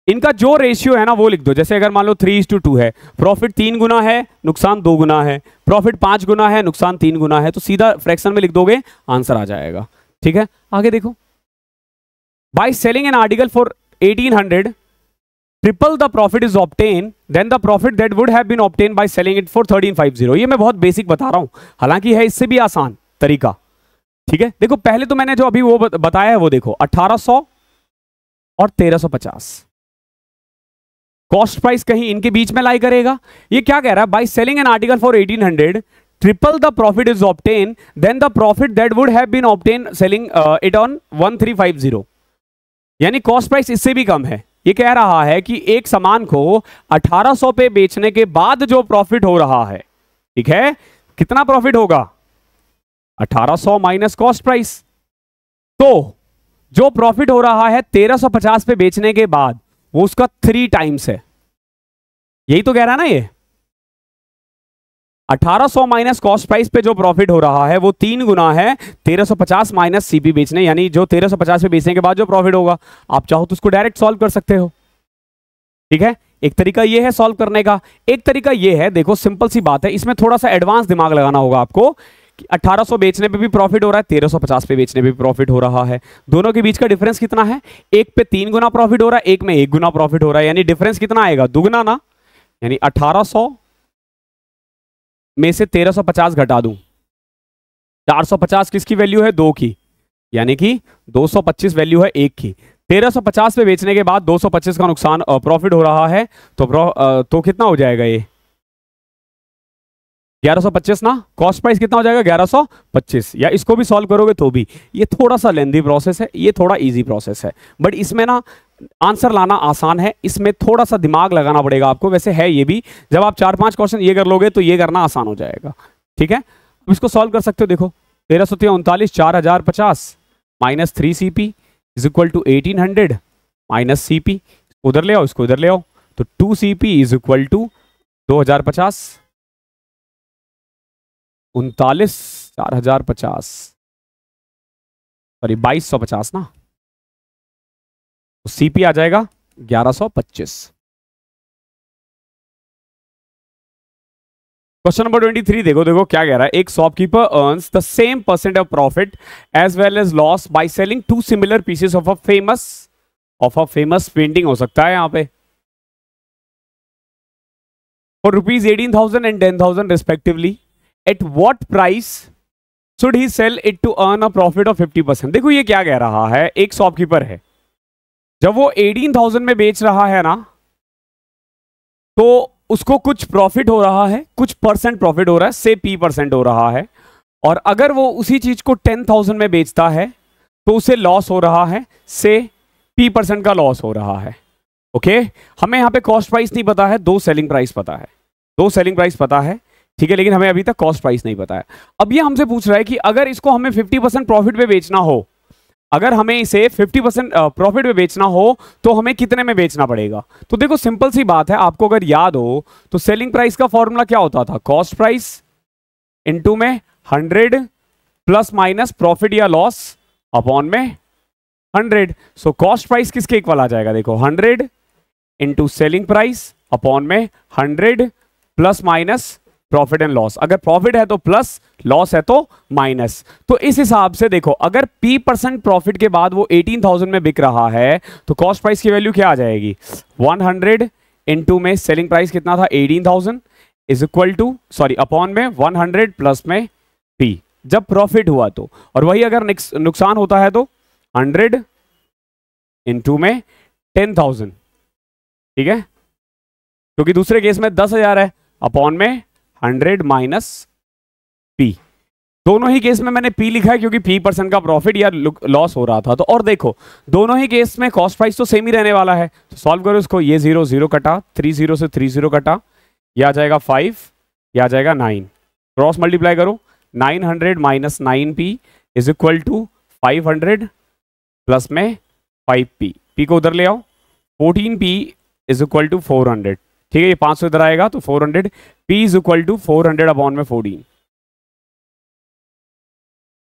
Speaker 1: इनका जो रेशियो है ना वो लिख दो, जैसे अगर मान लो 3:2 है, प्रॉफिट 3 गुना है नुकसान 2 गुना है, प्रॉफिट 5 गुना है नुकसान 3 गुना है, तो सीधा फ्रैक्शन में लिख दोगे आंसर आ जाएगा, ठीक है। आगे देखो, by selling an article for 1800 triple the profit is obtain than the profit that would have been obtain by selling it for 1350। ये मैं बहुत बेसिक बता रहा हूं, हालांकि है इससे भी आसान तरीका, ठीक है। देखो पहले तो मैंने जो अभी वो बताया है वो देखो 1800 और 1350, कॉस्ट प्राइस कहीं इनके बीच में लाई करेगा। ये क्या कह रहा है, by selling an article for 1800 triple the profit is obtain than the profit that would have been obtain selling it on 1350, यानी कॉस्ट प्राइस इससे भी कम है। ये कह रहा है कि एक सामान को 1800 पे बेचने के बाद जो प्रॉफिट हो रहा है, ठीक है, कितना प्रॉफिट होगा, 1800 माइनस कॉस्ट प्राइस, तो जो प्रॉफिट हो रहा है 1350 पे बेचने के बाद वो उसका 3 टाइम्स है, यही तो कह रहा है ना ये, 1800 माइनस कॉस्ट प्राइस पे जो प्रॉफिट हो रहा है वो 3 गुना है 1350 माइनस सीपी बेचने, यानी जो 1350 पे बेचने के बाद जो प्रॉफिट होगा। आप चाहो तो उसको डायरेक्ट सॉल्व कर सकते हो, ठीक है, एक तरीका ये है सॉल्व करने का। एक तरीका ये है, देखो सिंपल सी बात है, इसमें थोड़ा सा एडवांस दिमाग लगाना होगा आपको कि 1800 बेचने पे भी प्रॉफिट हो रहा है, 1350 पे बेचने पे भी प्रॉफिट हो रहा है, दोनों के बीच का डिफरेंस कितना है, एक पे 3 गुना प्रॉफिट हो रहा है, एक में 1 गुना प्रॉफिट हो रहा है, यानी डिफरेंस कितना आएगा, दुगना ना, यानी 1800 में से 1350 घटा दूं, 450 किसकी वैल्यू है, 2 की, यानी कि 225 वैल्यू है 1 की। 1350 पे बेचने के बाद 225 का नुकसान प्रॉफिट हो रहा है, तो कितना हो जाएगा ये 1125 ना, कॉस्ट प्राइस कितना हो जाएगा 1125, या इसको भी सॉल्व करोगे तो भी, ये थोड़ा सा लेंदी प्रोसेस है, ये थोड़ा इजी प्रोसेस है, बट इसमें ना आंसर लाना आसान है, इसमें थोड़ा सा दिमाग लगाना पड़ेगा आपको, वैसे है ये भी, जब आप 4-5 क्वेश्चन ये कर लोगे तो ये करना आसान हो जाएगा, ठीक है। अब इसको सॉल्व कर सकते हो, देखो 1339 4050 minus 3 CP is equal to 1800 minus CP, उधर ले आओ, इसको इधर ले आओ, तो 2CP is equal to 2050, 39,4050, sorry 2250 ना, तो CP आ जाएगा 1125। क्वेश्चन नंबर 23 देखो, देखो क्या कह रहा है। एक shopkeeper earns the same percent of profit as well as loss by selling two similar pieces of a famous painting हो सकता है यहाँ पे, for rupees 18,000 and 10,000 respectively, at what price should he sell it to earn a profit of 50%। देखो ये क्या कह रहा है, एक शॉपकीपर है, जब वो 18,000 में बेच रहा है ना, तो उसको कुछ प्रॉफिट हो रहा है, कुछ परसेंट प्रॉफिट हो रहा है, से P% हो रहा है, और अगर वो उसी चीज को 10,000 में बेचता है तो उसे लॉस हो रहा है, से P% का लॉस हो रहा है। ओके, हमें यहाँ पे कॉस्ट प्राइस नहीं पता है, दो सेलिंग प्राइस पता है, दो सेलिंग प्राइस पता है, ठीक है, लेकिन हमें अभी तक कॉस्ट प्राइस नहीं पता है। अब ये हमसे पूछ रहा है कि अगर इसको हमें 50% प्रॉफिट पे बेचना हो, अगर हमें इसे 50% प्रॉफिट में बेचना हो तो हमें कितने में बेचना पड़ेगा। तो देखो सिंपल सी बात है, आपको अगर याद हो तो सेलिंग प्राइस का फॉर्मूला क्या होता था, कॉस्ट प्राइस इनटू में 100 प्लस माइनस प्रॉफिट या लॉस अपॉन में 100। सो कॉस्ट प्राइस किसके इक्वल आ जाएगा, देखो 100 इंटू सेलिंग प्राइस अपॉन में 100 plus minus profit and loss. अगर प्रॉफिट है तो प्लस, लॉस है तो माइनस। तो इस हिसाब से देखो, अगर P% प्रॉफिट के बाद वो 18,000 में बिक रहा है तो कॉस्ट प्राइस की वैल्यू क्या आ जाएगी, 100 इंटू में सेलिंग प्राइस कितना था 18,000 is equal to, sorry upon में 100 प्लस में P, जब प्रॉफिट हुआ तो, और वही अगर नुकसान होता है तो 100 इंटू में 10,000, ठीक है, क्योंकि दूसरे केस में 10,000 है, अपॉन में 100 माइनस P। दोनों ही केस में मैंने P लिखा है क्योंकि P% का प्रॉफिट या लॉस हो रहा था। तो और देखो दोनों ही केस में कॉस्ट प्राइस तो सेम ही रहने वाला है, तो सॉल्व करो इसको, ये 0 0 कटा, 3 0 से 3 0 कटा, ये आ जाएगा 5, ये आ जाएगा 9, क्रॉस मल्टीप्लाई करो, 900 minus 9P is equal to 500 plus में 5P, P को उधर ले आओ, 14P इज इक्वल टू 400, ठीक है, ये 500 इधर आएगा तो 400, P is equal to 400 upon में 14,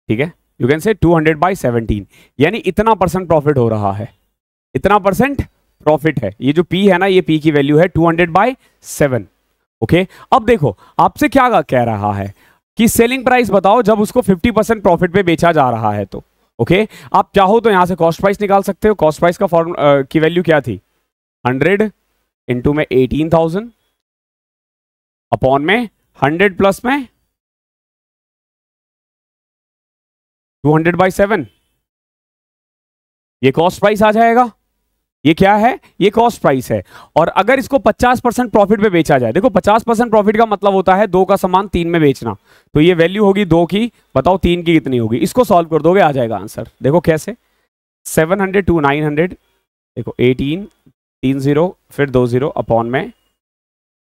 Speaker 1: ठीक है, यू कैन से 200/17, यानी इतना परसेंट प्रॉफिट हो रहा है, इतना परसेंट प्रॉफिट है। ये जो P है ना, ये P की वैल्यू है 200/7। ओके, अब देखो आपसे क्या कह रहा है कि सेलिंग प्राइस बताओ जब उसको 50% प्रॉफिट पे बेचा जा रहा है तो। ओके, आप चाहो तो यहां से कॉस्ट प्राइस निकाल सकते हो। कॉस्ट प्राइस का फॉर्मूला की वैल्यू क्या थी, 100 इंटू में 18,000 अपॉन में 100 प्लस में 200/7, ये कॉस्ट प्राइस आ जाएगा। ये क्या है, ये कॉस्ट प्राइस है। और अगर इसको 50% प्रॉफिट पे बेचा जाए, देखो 50% प्रॉफिट का मतलब होता है 2 का सामान 3 में बेचना, तो ये वैल्यू होगी 2 की, बताओ 3 की कितनी होगी। इसको सॉल्व कर दोगे आ जाएगा आंसर। देखो कैसे, 700 टू 900, देखो 18 3 0 फिर 2 0 अपॉन में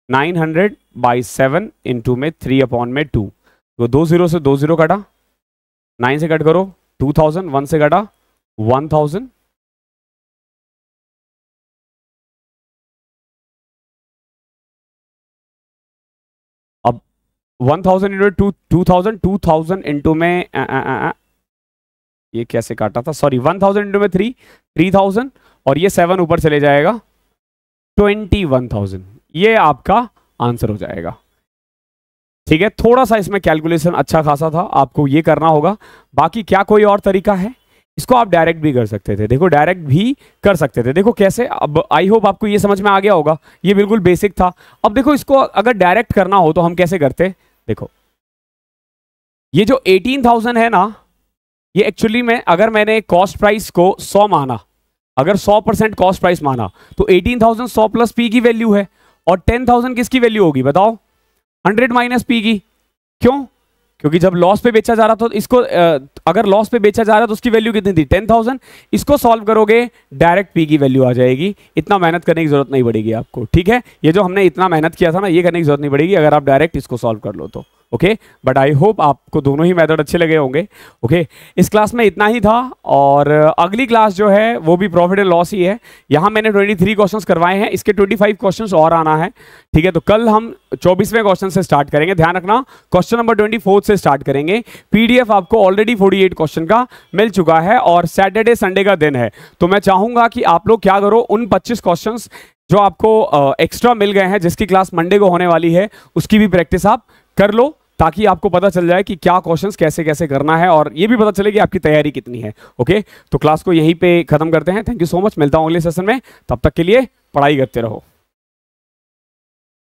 Speaker 1: 900/7 इंटू में 3 अपॉन में 2, तो 2 0 से 2 0 कटा, 9 से कट करो 2000, 1 से कटा 1000, अब 1000 इंटू 2000 इंटू में ये कैसे काटा था, सॉरी 1000 इंटू में 3000, और ये 7 ऊपर चले जाएगा 21,000, ये आपका आंसर हो जाएगा। ठीक है, थोड़ा सा इसमें कैलकुलेशन अच्छा खासा था, आपको ये करना होगा। बाकी क्या कोई और तरीका है, इसको आप डायरेक्ट भी कर सकते थे, देखो डायरेक्ट भी कर सकते थे। देखो कैसे, अब आई होप आपको ये समझ में आ गया होगा, ये बिल्कुल बेसिक था। अब देखो इसको अगर डायरेक्ट करना हो तो हम कैसे करते, देखो ये जो 18,000 है ना, ये एक्चुअली में अगर मैंने कॉस्ट प्राइस को 100 माना, अगर 100% कॉस्ट प्राइस माना, तो 18,000 100 प्लस P की वैल्यू है, और 10,000 किसकी वैल्यू होगी बताओ, 100 माइनस P की। क्यों, क्योंकि जब लॉस पे बेचा जा रहा था तो इसको अगर लॉस पे बेचा जा रहा है तो उसकी वैल्यू कितनी थी 10,000। इसको सॉल्व करोगे डायरेक्ट P की वैल्यू आ जाएगी, इतना मेहनत करने की जरूरत नहीं पड़ेगी आपको। ठीक है, ये जो हमने इतना मेहनत किया था ना, ये करने की जरूरत नहीं पड़ेगी अगर आप डायरेक्ट इसको सॉल्व कर लो तो। ओके, बट आई होप आपको दोनों ही मेथड अच्छे लगे होंगे। ओके, इस क्लास में इतना ही था और अगली क्लास जो है वो भी प्रॉफिट एंड लॉस ही है। यहाँ मैंने 23 क्वेश्चंस करवाए हैं, इसके 25 क्वेश्चंस और आना है, ठीक है। तो कल हम 24वें क्वेश्चन से स्टार्ट करेंगे, ध्यान रखना क्वेश्चन नंबर 24 से स्टार्ट करेंगे। पीडीएफ आपको ऑलरेडी 48 क्वेश्चन का मिल चुका है और सैटरडे संडे का दिन है, तो मैं चाहूंगा कि आप लोग क्या करो, उन 25 क्वेश्चंस जो आपको एक्स्ट्रा मिल गए हैं, जिसकी क्लास मंडे को होने वाली है, उसकी भी प्रैक्टिस आप कर लो, ताकि आपको पता चल जाए कि क्या क्वेश्चंस कैसे कैसे करना है और ये भी पता चले कि आपकी तैयारी कितनी है। ओके, तो क्लास को यहीं पे खत्म करते हैं। थैंक यू सो मच, मिलता हूं अगले सेशन में, तब तक के लिए पढ़ाई करते रहो।